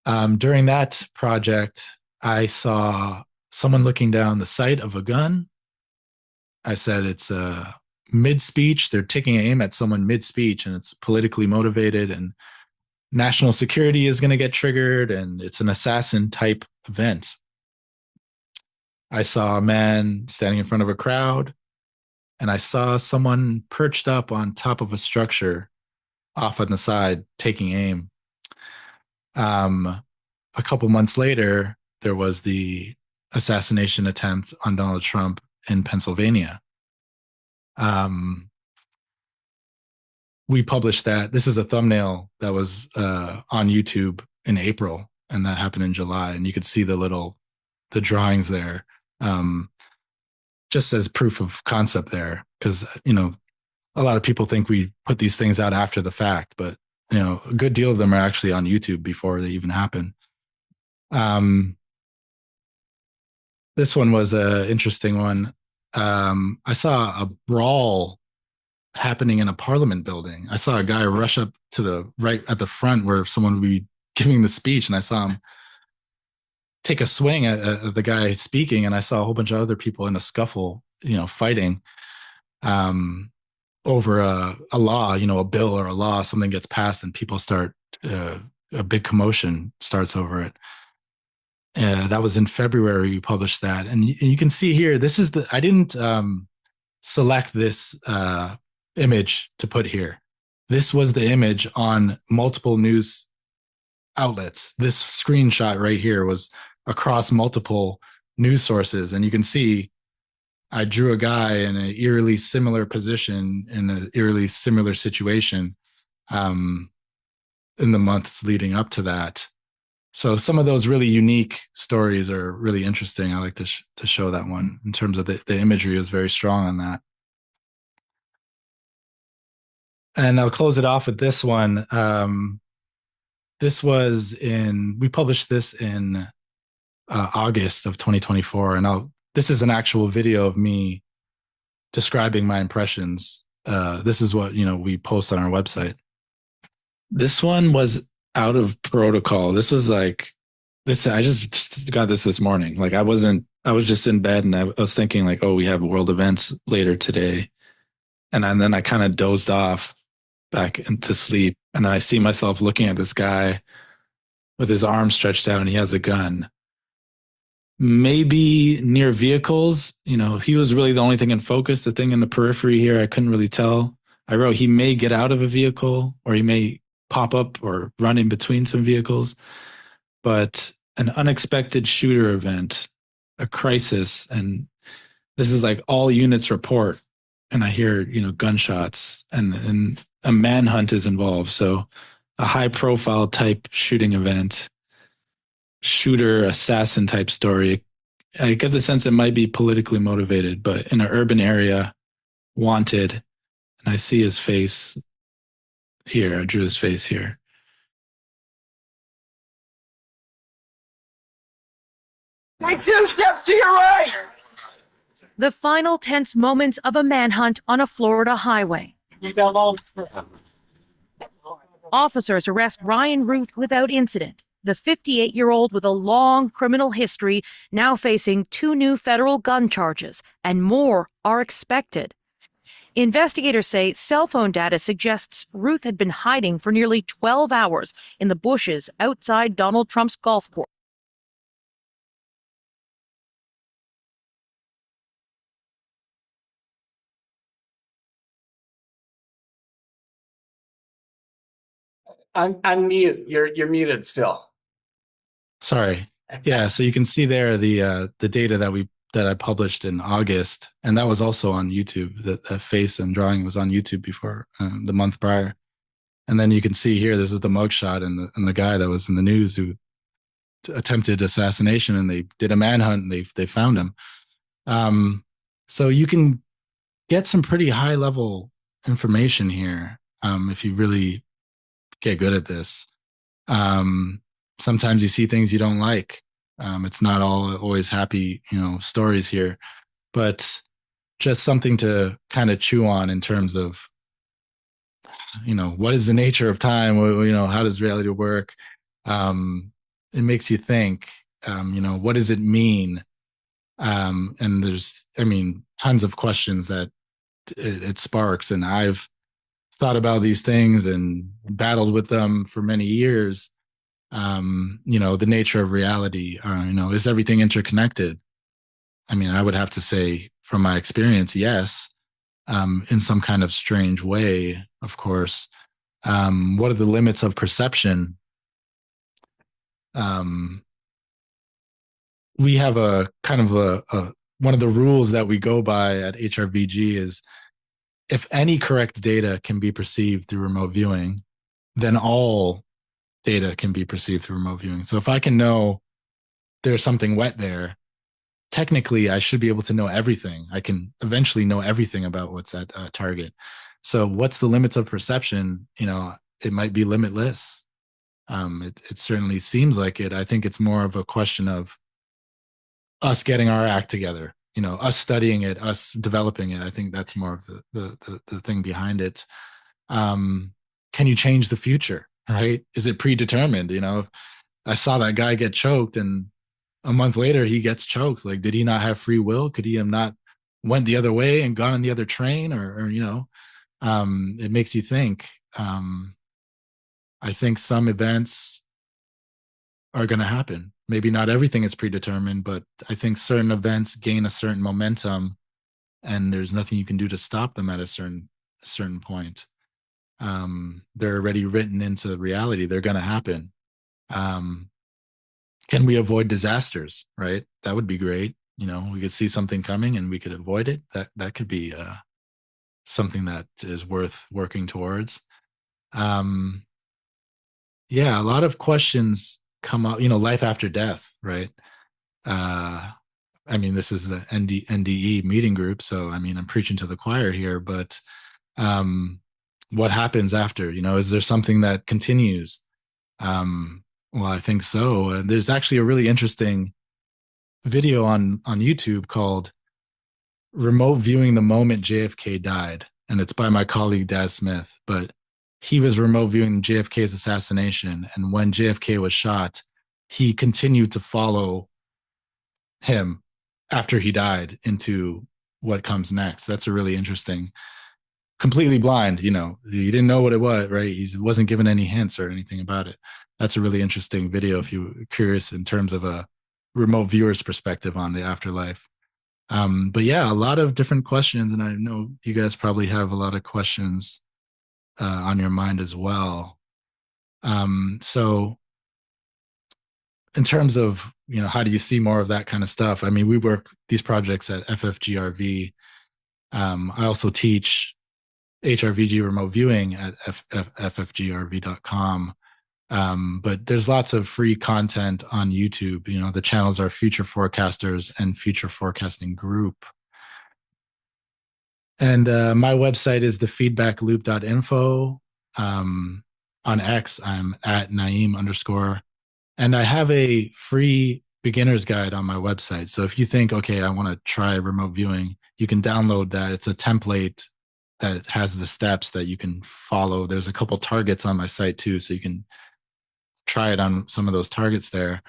During that project, I saw someone looking down the sight of a gun. I said it's mid-speech. They're taking aim at someone mid-speech, and it's politically motivated, and national security is going to get triggered, and it's an assassin-type event. I saw a man standing in front of a crowd, and I saw someone perched up on top of a structure off on the side taking aim. A couple months later, there was the assassination attempt on Donald Trump in Pennsylvania. We published that. This is a thumbnail that was on YouTube in April, and that happened in July. And you could see the drawings there, just as proof of concept there, because a lot of people think we put these things out after the fact, but a good deal of them are actually on YouTube before they even happen. This one was an interesting one. I saw a brawl happening in a parliament building. I saw a guy rush up to the right at the front where someone would be giving the speech, and I saw him take a swing at the guy speaking, and I saw a whole bunch of other people in a scuffle, fighting over a law, a bill or a law. Something gets passed, and people start a big commotion starts over it. That was in February. We published that, and you can see here. This is I didn't select this image to put here. This was the image on multiple news outlets. This screenshot right here was across multiple news sources, and you can see I drew a guy in an eerily similar position in an eerily similar situation in the months leading up to that. So some of those really unique stories are really interesting. I like to show that one in terms of the imagery is very strong on that. And I'll close it off with this one. We published this in August of 2024. And this is an actual video of me describing my impressions. This is what, we post on our website. This one was out of protocol. This was like this. I just got this morning. Like I was just in bed and I was thinking like, oh, we have world events later today. And then I kind of dozed off back into sleep. And then I see myself looking at this guy with his arm stretched out and he has a gun. Maybe near vehicles, he was really the only thing in focus. The thing in the periphery here, I couldn't really tell. I wrote, he may get out of a vehicle or he may pop up or run in between some vehicles, but an unexpected shooter event, a crisis. And this is like all units report. And I hear, gunshots and a manhunt is involved. So a high profile type shooting event, shooter, assassin type story. I get the sense it might be politically motivated, but in an urban area, wanted. And I see his face here. I drew his face here. Take 2 steps to your right! The final tense moments of a manhunt on a Florida highway. Officers arrest Ryan Ruth without incident. The 58-year-old with a long criminal history now facing 2 new federal gun charges, and more are expected. Investigators say cell phone data suggests Ruth had been hiding for nearly 12 hours in the bushes outside Donald Trump's golf course. Unmute. You're muted still. Sorry. Yeah, so you can see there the data that I published in August, and that was also on YouTube. That face and drawing was on YouTube before the month prior. And then you can see here, this is the mugshot and the guy that was in the news who attempted assassination, and they did a manhunt and they found him. So you can get some pretty high level information here if you really get good at this. Sometimes you see things you don't like. It's not always happy, stories here, but just something to kind of chew on in terms of, what is the nature of time? How does reality work? It makes you think, what does it mean? And there's, tons of questions that it sparks. And I've thought about these things and battled with them for many years. The nature of reality, is everything interconnected? I would have to say from my experience, yes, in some kind of strange way, of course. What are the limits of perception? We have a kind of one of the rules that we go by at HRVG is if any correct data can be perceived through remote viewing, then all data can be perceived through remote viewing. So if I can know there's something wet there, technically I should be able to know everything. I can eventually know everything about what's at target. So what's the limits of perception? It might be limitless. It certainly seems like it. I think it's more of a question of us getting our act together, us studying it, us developing it. I think that's more of the thing behind it. Can you change the future? Right? Is it predetermined? I saw that guy get choked and a month later he gets choked. Like, did he not have free will? Could he have not went the other way and gone on the other train or it makes you think. I think some events are going to happen. maybe not everything is predetermined, but I think certain events gain a certain momentum, and there's nothing you can do to stop them at a certain point. They're already written into reality. They're going to happen. Can we avoid disasters? Right? That would be great. You know, we could see something coming and we could avoid it. That could be something that is worth working towards. Yeah, a lot of questions come up. You know, life after death, right? I mean, this is the NDE meeting group, so I mean, I'm preaching to the choir here, but what happens after? You know, is there something that continues? Well, I think so. There's actually a really interesting video on YouTube called "Remote Viewing the Moment JFK Died," and it's by my colleague Daz Smith. But he was remote viewing JFK's assassination, and when JFK was shot, he continued to follow him after he died into what comes next. That's a really interesting, completely blind, you know, he didn't know what it was, right? He wasn't given any hints or anything about it. That's a really interesting video if you're curious in terms of a remote viewer's perspective on the afterlife. But yeah, a lot of different questions, and I know you guys probably have a lot of questions on your mind as well. So in terms of, you know, how do you see more of that kind of stuff? I mean, we work these projects at FFGRV. I also teach HRVG remote viewing at ffgrv.com. But there's lots of free content on YouTube. You know, the channels are Future Forecasters and Future Forecasting Group. And my website is thefeedbackloop.info. On X, I'm at Nyiam_. And I have a free beginner's guide on my website. So if you think, okay, I want to try remote viewing, you can download that. It's a template that has the steps that you can follow. There's a couple targets on my site too, so you can try it on some of those targets there.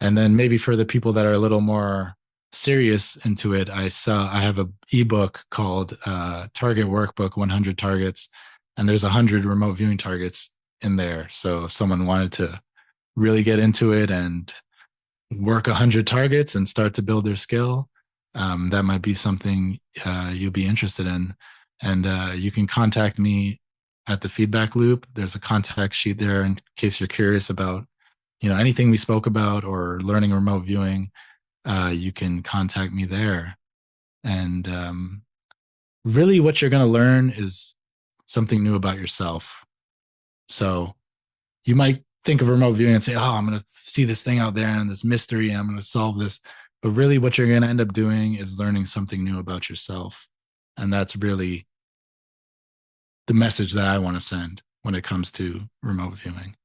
And then maybe for the people that are a little more serious into it, I have a ebook called Target Workbook 100 Targets, and there's 100 remote viewing targets in there. So if someone wanted to really get into it and work 100 targets and start to build their skill, that might be something you'll be interested in. And you can contact me at the feedback loop. There's a contact sheet there in case you're curious about, you know, anything we spoke about or learning remote viewing. You can contact me there. And really what you're going to learn is something new about yourself. So you might think of remote viewing and say, oh, I'm going to see this thing out there and this mystery and I'm going to solve this. But really what you're going to end up doing is learning something new about yourself. And that's really the message that I want to send when it comes to remote viewing.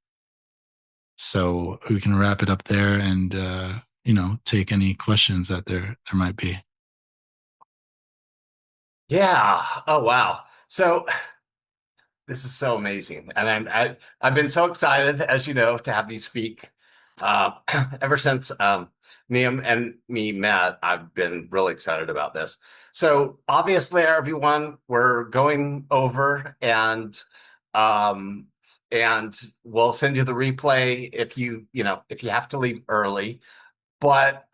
So we can wrap it up there and, you know, take any questions that there might be. Yeah. Oh, wow. So this is so amazing. And I've been so excited, as you know, to have you speak. Ever since Nyiam and me met, I've been really excited about this. So obviously, everyone, we're going over and we'll send you the replay if you have to leave early. But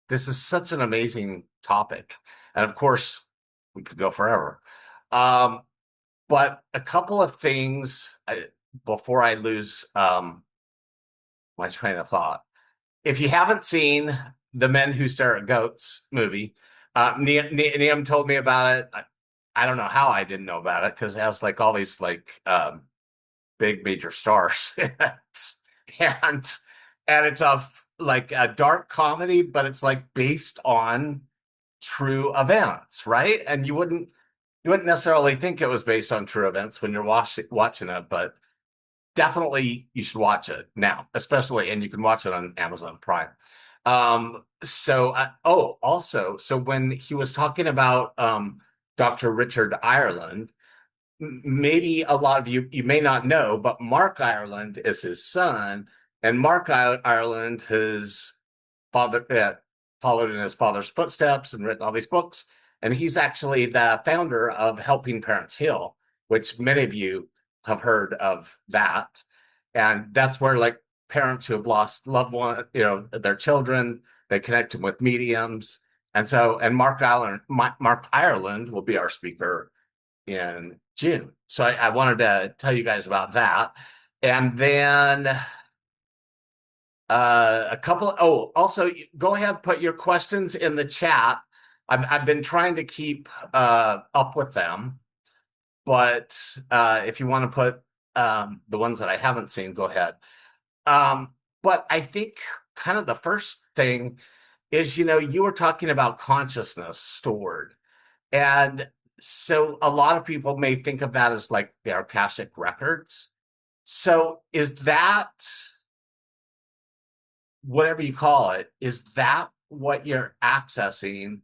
this is such an amazing topic. And of course, we could go forever. But a couple of things before I lose my train of thought. If you haven't seen the Men Who Stare at Goats movie, Nyiam told me about it. I don't know how I didn't know about it because it has like all these like big major stars and it's like a dark comedy, but it's like based on true events, right? And you wouldn't necessarily think it was based on true events when you're watching it, but definitely you should watch it now, especially, and you can watch it on Amazon Prime. So when he was talking about Dr. Richard Ireland, maybe a lot of you may not know, but Mark Ireland is his son, and Mark Ireland, his father, followed in his father's footsteps and written all these books. And he's actually the founder of Helping Parents Heal, which many of you have heard of that. And that's where like parents who have lost loved one, their children. They connect them with mediums. And Mark Ireland will be our speaker in June. So I wanted to tell you guys about that. And then a couple. Oh, also, go ahead, put your questions in the chat. I've been trying to keep up with them, but if you want to put the ones that I haven't seen, go ahead. But I think kind of the first thing is, you were talking about consciousness stored. And so a lot of people may think of that as like the Akashic records. So is that, whatever you call it, is that what you're accessing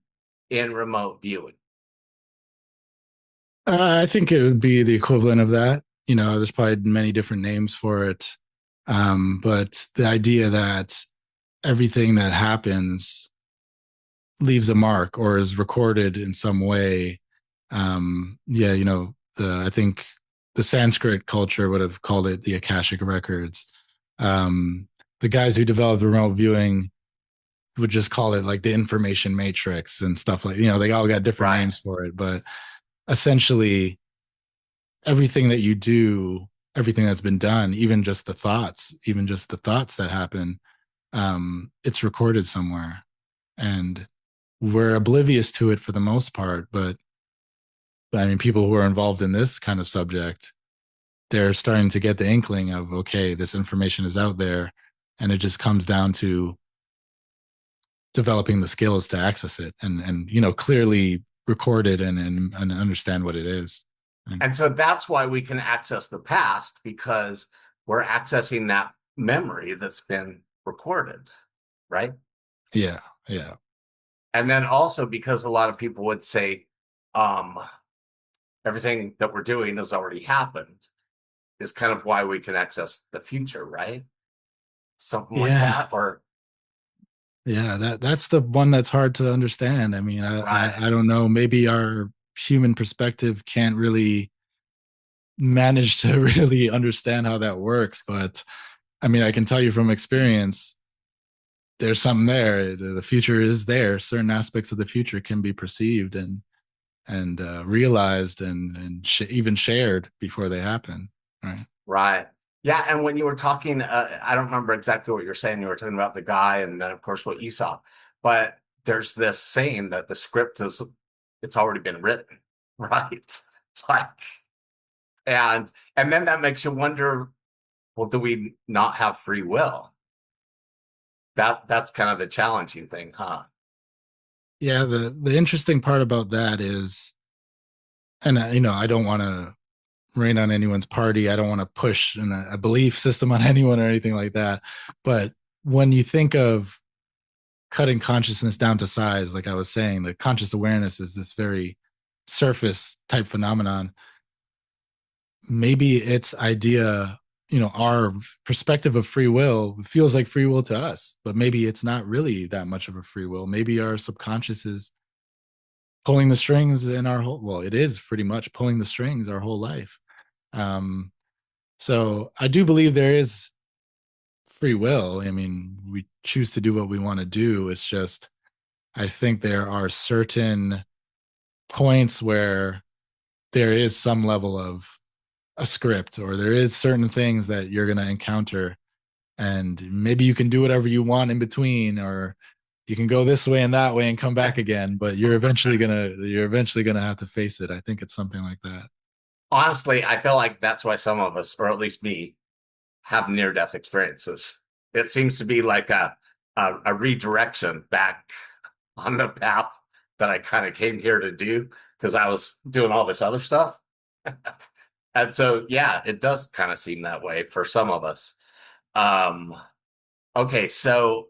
in remote viewing? I think it would be the equivalent of that. There's probably many different names for it. But the idea that everything that happens leaves a mark or is recorded in some way. I think the Sanskrit culture would have called it the Akashic records. The guys who developed remote viewing would just call it like the information matrix and stuff like, they all got different names for it, but essentially everything that you do, everything that's been done, even just the thoughts that happen, it's recorded somewhere, and we're oblivious to it for the most part. But I mean, people who are involved in this kind of subject, they're starting to get the inkling of, okay, this information is out there, and it just comes down to developing the skills to access it and clearly record it and understand what it is. And so that's why we can access the past, because we're accessing that memory that's been recorded, right? Yeah. And then also because a lot of people would say, everything that we're doing has already happened, is kind of why we can access the future, right? Something like that, or that's the one that's hard to understand. I mean, I don't know, maybe our human perspective can't really manage to really understand how that works, but I mean, I can tell you from experience, there's something there. The future is there. Certain aspects of the future can be perceived and realized and even shared before they happen, right. Yeah, and when you were talking, I don't remember exactly what you're saying. You were talking about the guy, and then of course what you saw. But there's this saying that the script it's already been written, right? Like, and then that makes you wonder, well, do we not have free will? That's kind of the challenging thing, huh? Yeah, the interesting part about that is, and I don't want to rain on anyone's party. I don't want to push a belief system on anyone or anything like that. But when you think of cutting consciousness down to size, like I was saying, the conscious awareness is this very surface type phenomenon. Maybe its idea, our perspective of free will feels like free will to us, but maybe it's not really that much of a free will. Maybe our subconscious is pulling the strings in it is pretty much pulling the strings our whole life. So I do believe there is free will. I mean, we choose to do what we want to do. It's just, I think there are certain points where there is some level of a script, or there is certain things that you're going to encounter, and maybe you can do whatever you want in between, or you can go this way and that way and come back again, but you're eventually gonna have to face it. I think it's something like that. Honestly, I feel like that's why some of us, or at least me, have near-death experiences. It seems to be like a redirection back on the path that I kind of came here to do, because I was doing all this other stuff. And so, yeah, it does kind of seem that way for some of us. Okay, so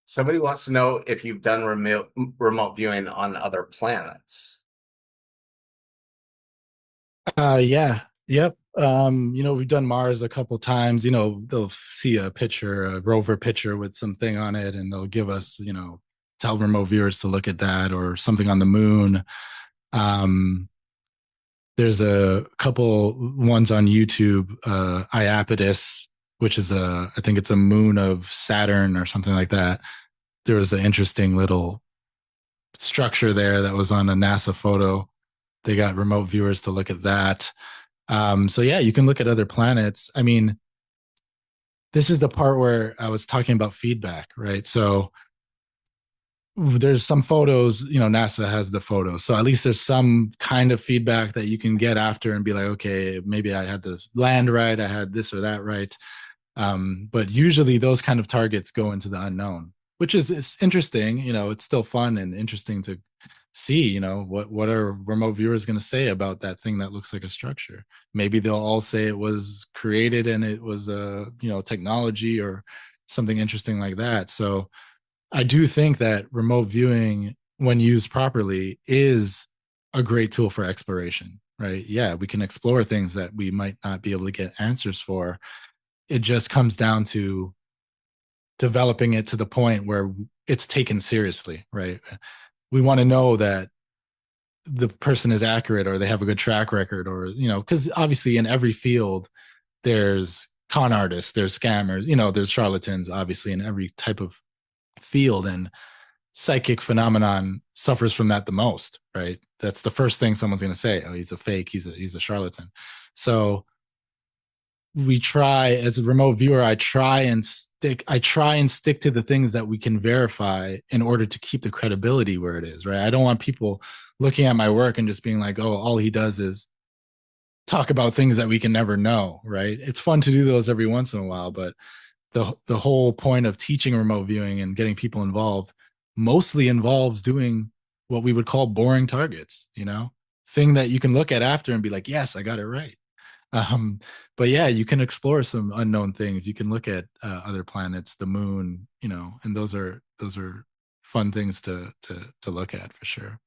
somebody wants to know if you've done remote viewing on other planets. Yeah. Yep. We've done Mars a couple times. They'll see a rover picture with something on it, and they'll give us, tell remote viewers to look at that, or something on the moon. There's a couple ones on YouTube, Iapetus, which is I think it's a moon of Saturn or something like that. There was an interesting little structure there that was on a NASA photo. They got remote viewers to look at that. So yeah, you can look at other planets. I mean, this is the part where I was talking about feedback, right? So there's some photos, NASA has the photos. So at least there's some kind of feedback that you can get after and be like, okay, maybe I had the land right. I had this or that right. But usually those kind of targets go into the unknown, which is interesting. It's still fun and interesting to see, what are remote viewers going to say about that thing that looks like a structure. Maybe they'll all say it was created and it was technology or something interesting like that. So I do think that remote viewing, when used properly, is a great tool for exploration, right? Yeah, we can explore things that we might not be able to get answers for. It just comes down to developing it to the point where it's taken seriously, right? We want to know that the person is accurate or they have a good track record, or, because obviously in every field, there's con artists, there's scammers, there's charlatans, obviously, in every type of field. And psychic phenomenon suffers from that the most, right? That's the first thing someone's going to say. Oh, he's a fake, he's a charlatan. So we try, as a remote viewer, I try and stick to the things that we can verify in order to keep the credibility where it is, right? I don't want people looking at my work and just being like, oh, all he does is talk about things that we can never know, right? It's fun to do those every once in a while, but the whole point of teaching remote viewing and getting people involved mostly involves doing what we would call boring targets, thing that you can look at after and be like, yes, I got it right. But yeah, you can explore some unknown things. You can look at other planets, the moon, and those are fun things to look at for sure.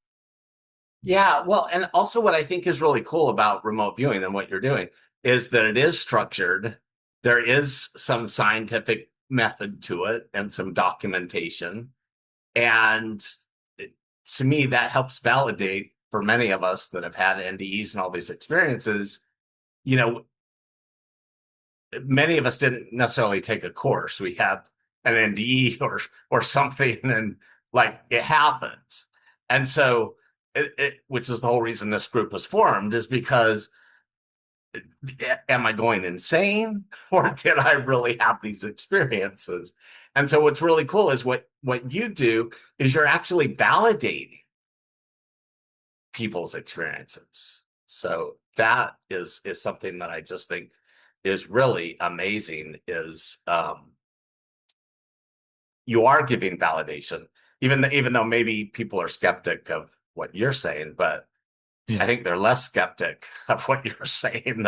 Yeah, well, and also what I think is really cool about remote viewing and what you're doing is that it is structured. There is some scientific method to it and some documentation. And to me, that helps validate for many of us that have had NDEs and all these experiences. Many of us didn't necessarily take a course. We had an NDE or something, and like it happened. And so, which is the whole reason this group was formed, is because am I going insane, or did I really have these experiences? And so what's really cool is what you do is you're actually validating people's experiences. So that is something that I just think is really amazing, is you are giving validation, even though maybe people are skeptic of what you're saying, but yeah. I think they're less skeptic of what you're saying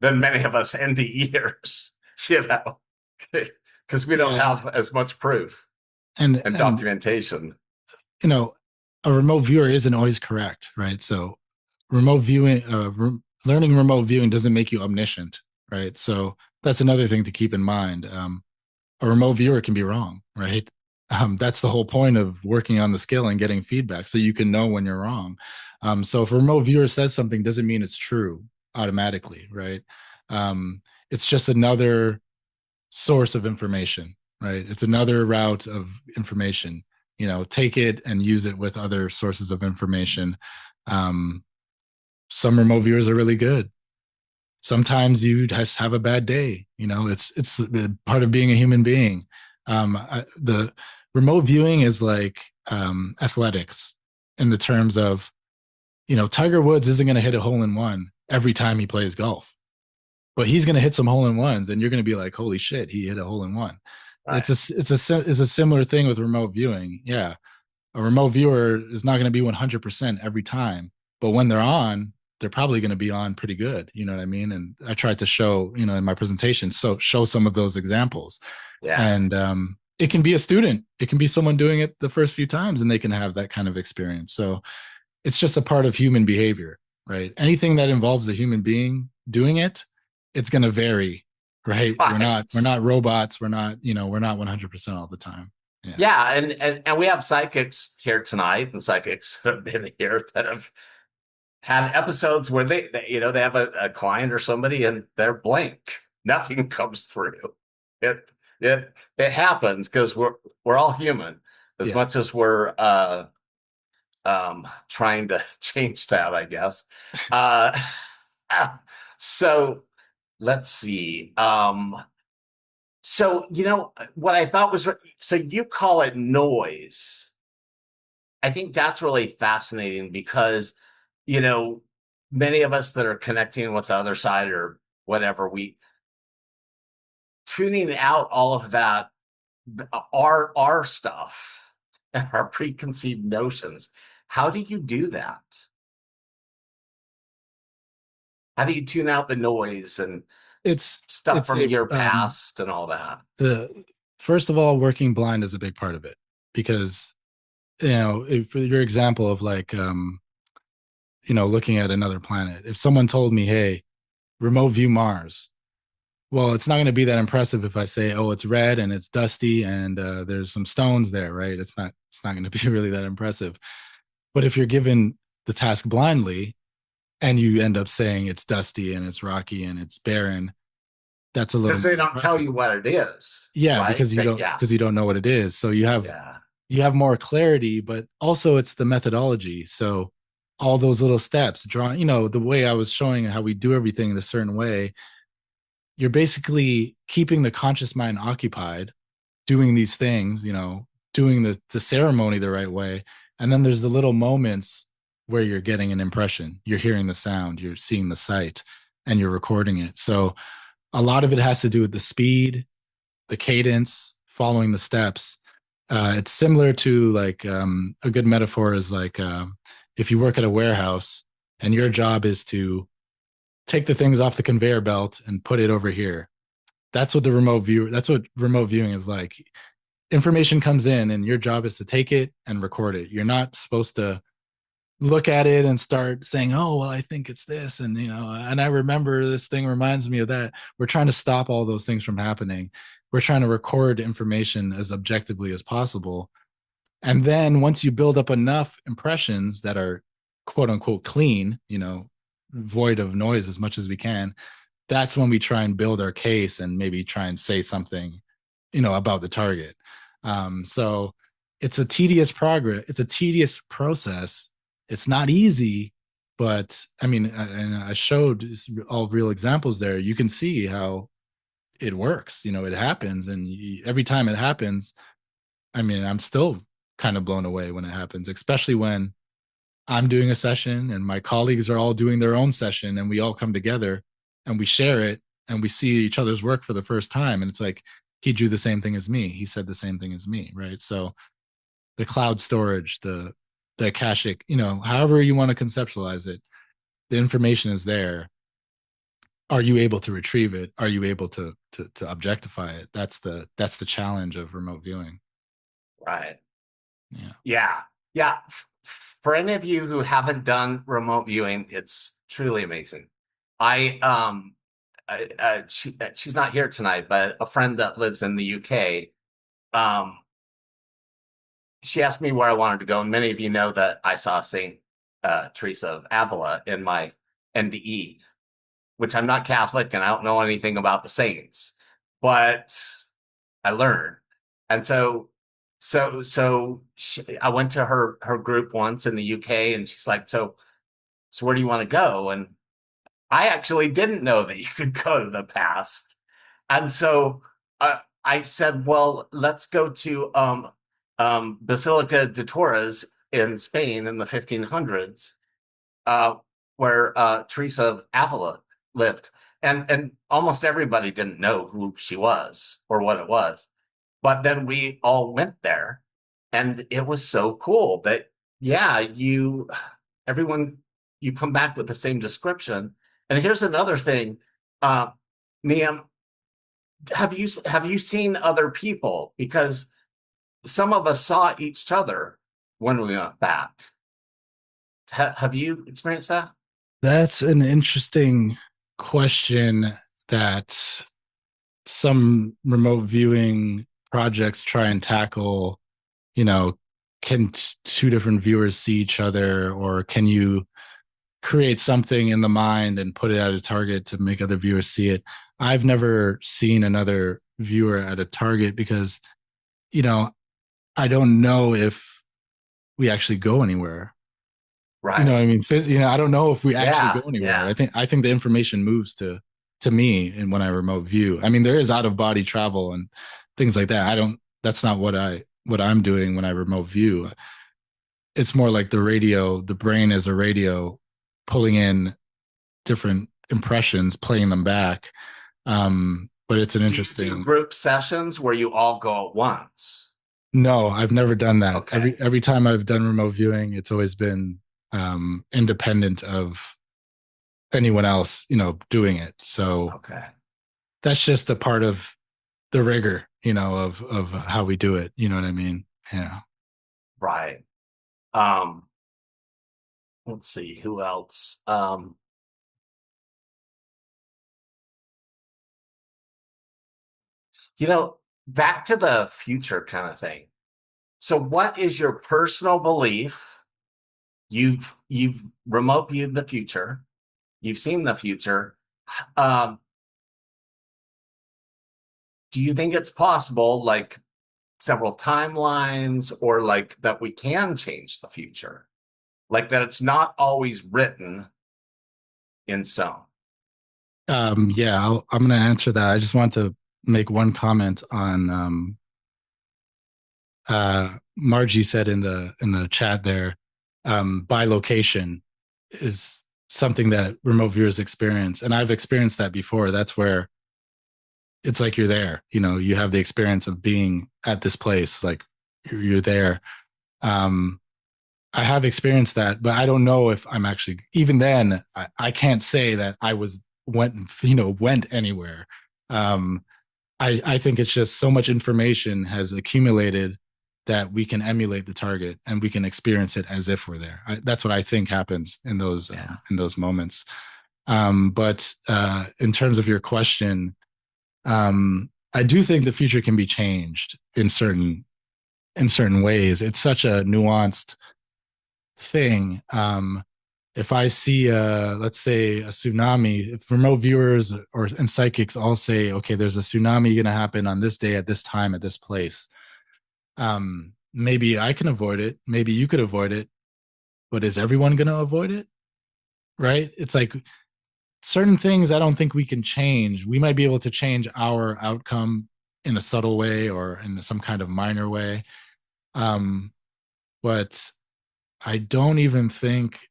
than many of us NDEers, because we don't have as much proof and documentation. A remote viewer isn't always correct, right? So remote viewing, learning remote viewing doesn't make you omniscient, right? So that's another thing to keep in mind. A remote viewer can be wrong, right? That's the whole point of working on the skill and getting feedback, so you can know when you're wrong. So if a remote viewer says something, doesn't mean it's true automatically, right? It's just another source of information, right? It's another route of information. Take it and use it with other sources of information. Some remote viewers are really good. Sometimes you just have a bad day. It's part of being a human being. The remote viewing is like athletics, in the terms of, Tiger Woods isn't going to hit a hole-in-one every time he plays golf, but he's going to hit some hole-in-ones, and you're going to be like, holy shit, he hit a hole-in-one. Right. It's a similar thing with remote viewing. Yeah, a remote viewer is not going to be 100% every time, but when they're on, they're probably going to be on pretty good. You know what I mean? And I tried to show, in my presentation, show some of those examples. Yeah. And it can be a student, it can be someone doing it the first few times, and they can have that kind of experience. So it's just a part of human behavior, right? Anything that involves a human being doing it, it's going to vary, right? We're not robots. We're not 100% all the time. Yeah. And we have psychics here tonight, and psychics that have been here that have had episodes where they have a client or somebody and they're blank. Nothing comes through. It it happens because we're all human as Yeah. much as we're trying to change that, I guess. Uh, so let's see. So what I thought was, so you call it noise. I think that's really fascinating because, you know, many of us that are connecting with the other side or whatever, we tuning out all of that, our stuff and our preconceived notions. How do you do that? How do you tune out the noise and It's stuff it's from a your past and all that? the first of all, working blind is a big part of it because if your example of like looking at another planet, if someone told me, hey, remote view Mars, well, it's not going to be that impressive if I say, oh, it's red and it's dusty and there's some stones there, right? It's not going to be really that impressive. But if you're given the task blindly and you end up saying it's dusty and it's rocky and it's barren, that's a little Because they more don't tell impressive. you what it is. Yeah, Right? because Yeah. you don't know what it is. So Yeah. you have more clarity, but also it's the methodology. So all those little steps, drawing, the way I was showing how we do everything in a certain way, you're basically keeping the conscious mind occupied, doing these things, doing the ceremony the right way. And then there's the little moments where you're getting an impression, you're hearing the sound, you're seeing the sight, and you're recording it. So a lot of it has to do with the speed, the cadence, following the steps. It's similar to like a good metaphor is like if you work at a warehouse and your job is to take the things off the conveyor belt and put it over here. That's what remote viewing is like. Information comes in and your job is to take it and record it. You're not supposed to look at it and start saying, oh, well, I think it's this. And, and I remember this thing reminds me of that. We're trying to stop all those things from happening. We're trying to record information as objectively as possible. And then once you build up enough impressions that are quote unquote clean, void of noise as much as we can, that's when we try and build our case and maybe try and say something, about the target. So it's a tedious progress. It's a tedious process. It's not easy, but I mean, and I showed all real examples there. You can see how it works. It happens, and every time it happens, I mean, I'm still kind of blown away when it happens, especially when I'm doing a session and my colleagues are all doing their own session, and we all come together and we share it and we see each other's work for the first time, and it's like he drew the same thing as me, he said the same thing as me, right? So the cloud storage, the akashic, however you want to conceptualize it, the information is there. Are you able to retrieve it? Are you able to objectify it? That's the challenge of remote viewing. Right. Yeah. Yeah. For any of you who haven't done remote viewing, it's truly amazing. She's not here tonight, but a friend that lives in the UK, she asked me where I wanted to go, and many of you know that I saw Saint Teresa of Avila in my NDE, which I'm not Catholic and I don't know anything about the saints, but I learned. And so I went to her group once in the UK, and she's like, so where do you want to go? And I actually didn't know that you could go to the past. And so I said, well, let's go to Basilica de Torres in Spain in the 1500s, where Teresa of Avila lived. And almost everybody didn't know who she was or what it was. But then we all went there, and it was so cool that, yeah, you come back with the same description. And here's another thing, Nyiam, have you seen other people? Because some of us saw each other when we went back. Have you experienced that? That's an interesting question that some remote viewing projects try and tackle. Can two different viewers see each other, or can you create something in the mind and put it at a target to make other viewers see it. I've never seen another viewer at a target because, you know, I don't know if we actually go anywhere. Right. You know what I mean? I don't know if we actually go anywhere. Yeah. I think the information moves to me and when I remote view. I mean, there is out of body travel and things like that. That's not what I'm doing when I remote view. It's more like the brain is a radio pulling in different impressions, playing them back. But it's an interesting. Do you do group sessions where you all go at once? No, I've never done that. Okay. Every time I've done remote viewing, it's always been independent of anyone else, doing it. So okay, that's just a part of the rigor, of how we do it. You know what I mean? Yeah. Right. Let's see who else. Back to the future kind of thing. So what is your personal belief? You've remote viewed the future. You've seen the future. Do you think it's possible, like several timelines, or like that we can change the future? Like that it's not always written in stone? Yeah, I'm going to answer that. I just want to make one comment on Margie said in the chat there, by location is something that remote viewers experience, and I've experienced that before. That's where it's like you're there. You have the experience of being at this place, like you're there. I have experienced that, but I don't know if I'm actually. Even then, I can't say that I went anywhere. I think it's just so much information has accumulated that we can emulate the target and we can experience it as if we're there. That's what I think happens in those moments. But in terms of your question, I do think the future can be changed in certain ways. It's such a nuanced thing. If I see let's say a tsunami, if remote viewers and psychics all say, okay, there's a tsunami going to happen on this day at this time at this place, maybe I can avoid it, maybe you could avoid it, but is everyone going to avoid it? Right? It's like certain things I don't think we can change. We might be able to change our outcome in a subtle way or in some kind of minor way, but I don't even think,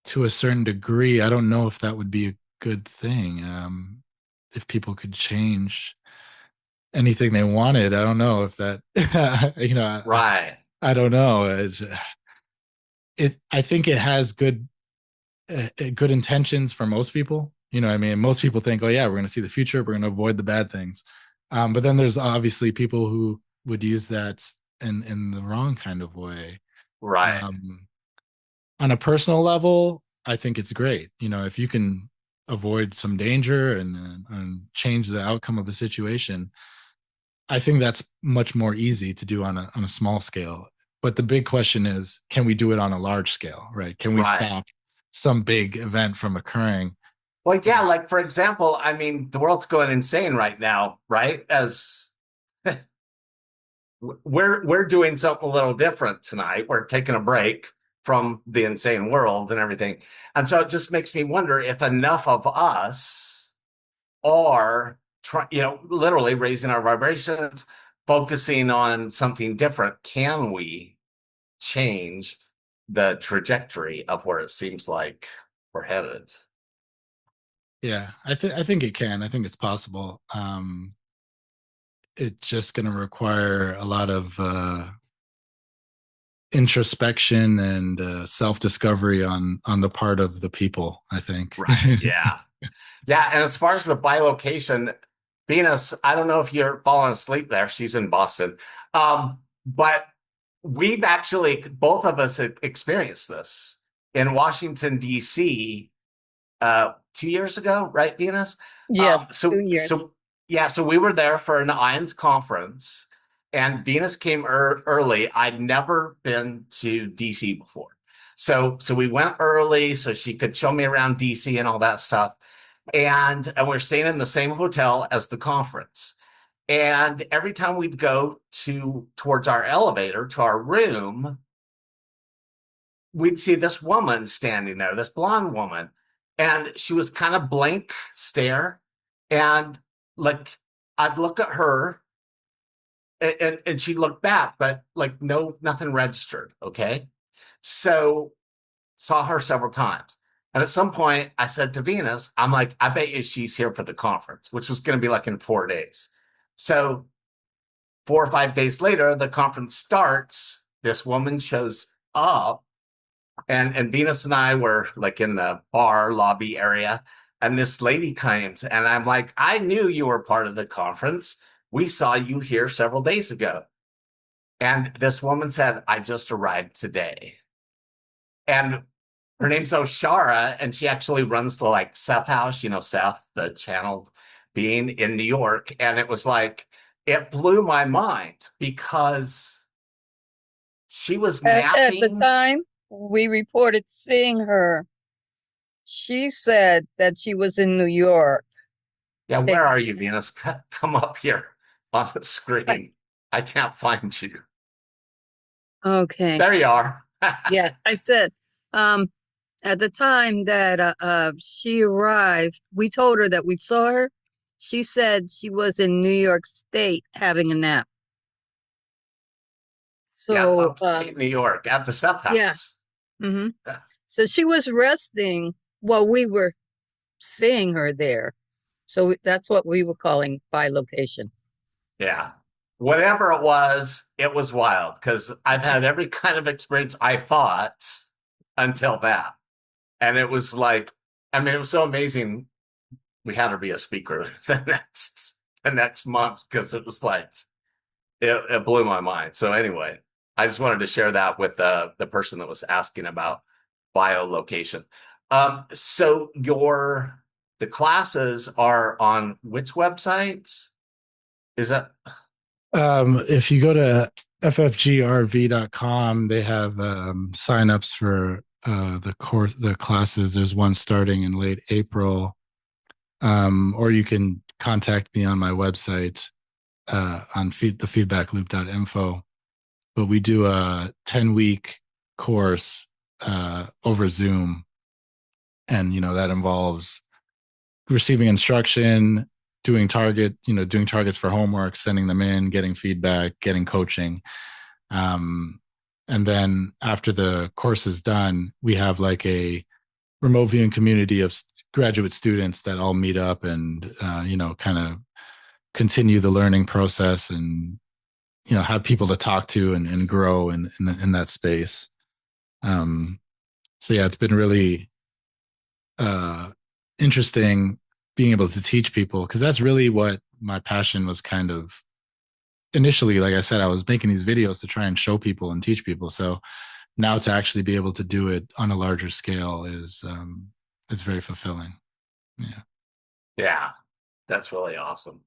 to a certain degree, I don't know if that would be a good thing. If people could change anything they wanted, I don't know if that, Right. I don't know. I think it has good intentions for most people. You know what I mean? Most people think, oh yeah, we're going to see the future. We're going to avoid the bad things. But then there's obviously people who would use that in the wrong kind of way. Right. On a personal level, I think it's great. If you can avoid some danger and change the outcome of a situation, I think that's much more easy to do on a small scale. But the big question is, can we do it on a large scale, right? Can we stop some big event from occurring? Well, yeah, like for example, I mean, the world's going insane right now, right? As we're doing something a little different tonight. We're taking a break from the insane world and everything. And so it just makes me wonder if enough of us are literally raising our vibrations, focusing on something different. Can we change the trajectory of where it seems like we're headed? Yeah, I think it can. I think it's possible. It's just going to require a lot of introspection and self-discovery on the part of the people, I think. Right. Yeah. Yeah. And as far as the bilocation, Venus, I don't know if you're falling asleep there. She's in Boston. But we've actually, both of us have experienced this in Washington, D.C. 2 years ago, right, Venus? Yes, 2 years. So we were there for an IANDS conference, and Venus came early. I'd never been to DC before. So we went early so she could show me around DC and all that stuff. And we're staying in the same hotel as the conference. And every time we'd go towards our elevator to our room, we'd see this woman standing there, this blonde woman. And she was kind of blank stare. And like I'd look at her and she'd look back, but like nothing registered. Okay. So saw her several times. And at some point I said to Venus, I'm like, I bet you she's here for the conference, which was going to be like in 4 days. So 4 or 5 days later, the conference starts. This woman shows up, and Venus and I were like in the bar lobby area, and this lady comes, and I'm like, I knew you were part of the conference. We saw you here several days ago. And this woman said, I just arrived today. And her name's Oshara, and she actually runs the like Seth House, Seth, the channel being in New York. And it was like, it blew my mind because she was At the napping. time we reported seeing her, she said that she was in New York. Yeah, where are you, Venus? Come up here on the screen. I can't find you. Okay. There you are. Yeah, I said, at the time that she arrived, we told her that we saw her. She said she was in New York State having a nap. Yeah, So, upstate New York at the Seth House. yeah. Mm-hmm. So she was resting while we were seeing her there. So that's what we were calling by location. Yeah. Whatever it was wild because I've had every kind of experience I thought until that. And it was like, I mean, it was so amazing. We had her be a speaker the next month because it was like, it blew my mind. So anyway, I just wanted to share that with the person that was asking about biolocation. So the classes are on which websites? Is that? If you go to ffgrv.com, they have signups for the classes. There's one starting in late April, or you can contact me on my website on thefeedbackloop.info. But we do a 10-week course over Zoom, and that involves receiving instruction, doing targets for homework, sending them in, getting feedback, getting coaching. And then after the course is done, we have like a remote viewing community of graduate students that all meet up and, kind of continue the learning process and, have people to talk to and grow in that space. So yeah, it's been really interesting being able to teach people, because that's really what my passion was kind of initially. Like I said, I was making these videos to try and show people and teach people. So now to actually be able to do it on a larger scale is very fulfilling. Yeah. Yeah, that's really awesome.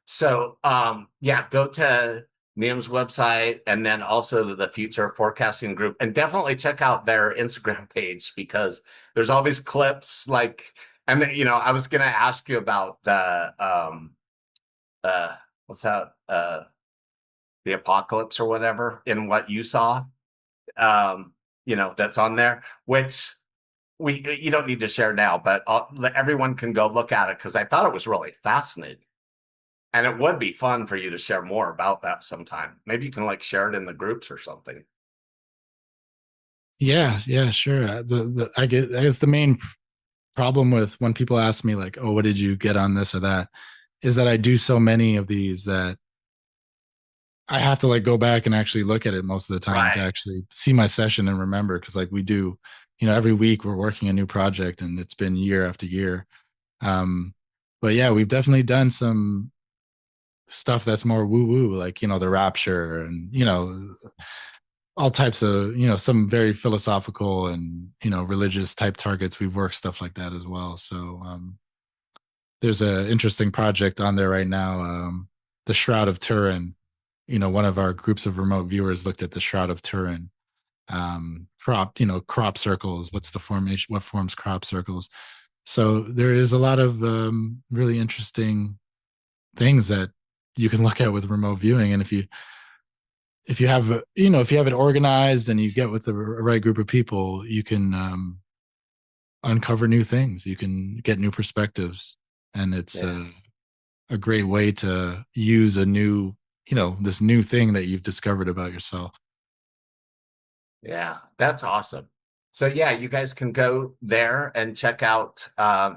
So go to Nyiam's website and then also the Future Forecasting Group, and definitely check out their Instagram page because there's all these clips like. And then, I was going to ask you about the what's that? The apocalypse or whatever in what you saw. That's on there, which you don't need to share now, but everyone can go look at it because I thought it was really fascinating, and it would be fun for you to share more about that sometime. Maybe you can like share it in the groups or something. Yeah, sure. I guess the main problem with when people ask me like, oh, what did you get on this or that, is that I do so many of these that I have to like go back and actually look at it most of the time to actually see my session and remember. Cause like we do, every week we're working a new project and it's been year after year. But yeah, we've definitely done some stuff that's more woo woo, like, the rapture and, all types of, some very philosophical and, religious type targets. We've worked stuff like that as well. So there's an interesting project on there right now, the Shroud of Turin. One of our groups of remote viewers looked at the Shroud of Turin, crop circles. What's the formation? What forms crop circles? So there is a lot of really interesting things that you can look at with remote viewing. And if you have if you have it organized and you get with the right group of people, you can uncover new things. You can get new perspectives, and it's a great way to use a new this new thing that you've discovered about yourself. Yeah, that's awesome. So yeah, you guys can go there and check out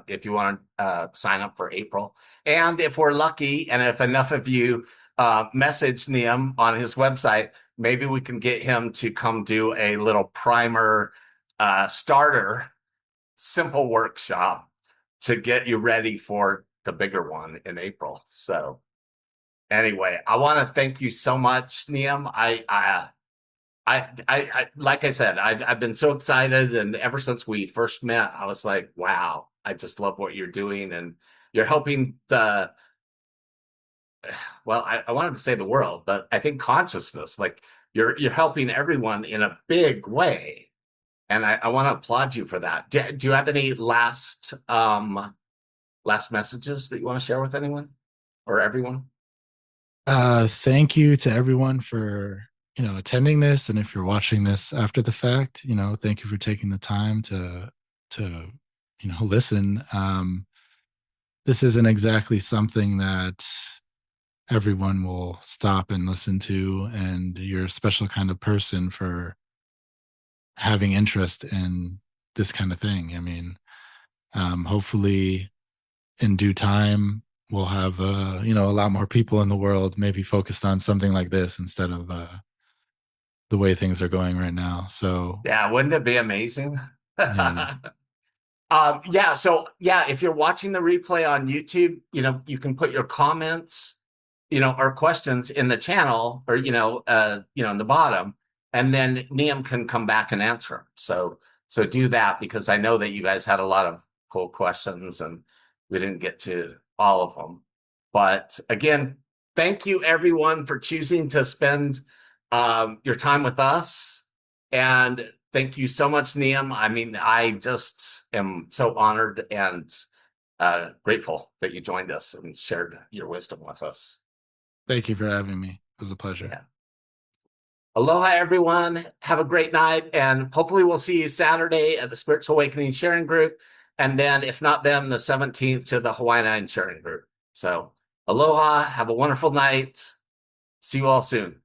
if you want to sign up for April. And if we're lucky, and if enough of you message Nyiam on his website, maybe we can get him to come do a little primer starter, simple workshop to get you ready for the bigger one in April. So anyway, I want to thank you so much, Nyiam. I like I said, I've been so excited, and ever since we first met, I was like, wow, I just love what you're doing, and you're helping the, well, I wanted to say the world, but I think consciousness, like you're helping everyone in a big way, and I want to applaud you for that. Do you have any last messages that you want to share with anyone or everyone? Thank you to everyone for attending this, and if you're watching this after the fact, thank you for taking the time to listen. This isn't exactly something that everyone will stop and listen to, and you're a special kind of person for having interest in this kind of thing. I mean, hopefully in due time we'll have a lot more people in the world maybe focused on something like this instead of the way things are going right now. So yeah, wouldn't it be amazing? yeah. Yeah, so yeah, if you're watching the replay on YouTube, you can put your comments, or questions in the channel, or in the bottom, and then Nyiam can come back and answer them. So do that, because I know that you guys had a lot of cool questions and we didn't get to all of them. But again, thank you everyone for choosing to spend your time with us. And thank you so much, Nyiam. I mean, I just am so honored and grateful that you joined us and shared your wisdom with us. Thank you for having me. It was a pleasure. Yeah. Aloha, everyone. Have a great night. And hopefully we'll see you Saturday at the Spiritual Awakening Sharing Group. And then, if not them, the 17th to the Hawaiian Sharing Group. So aloha. Have a wonderful night. See you all soon.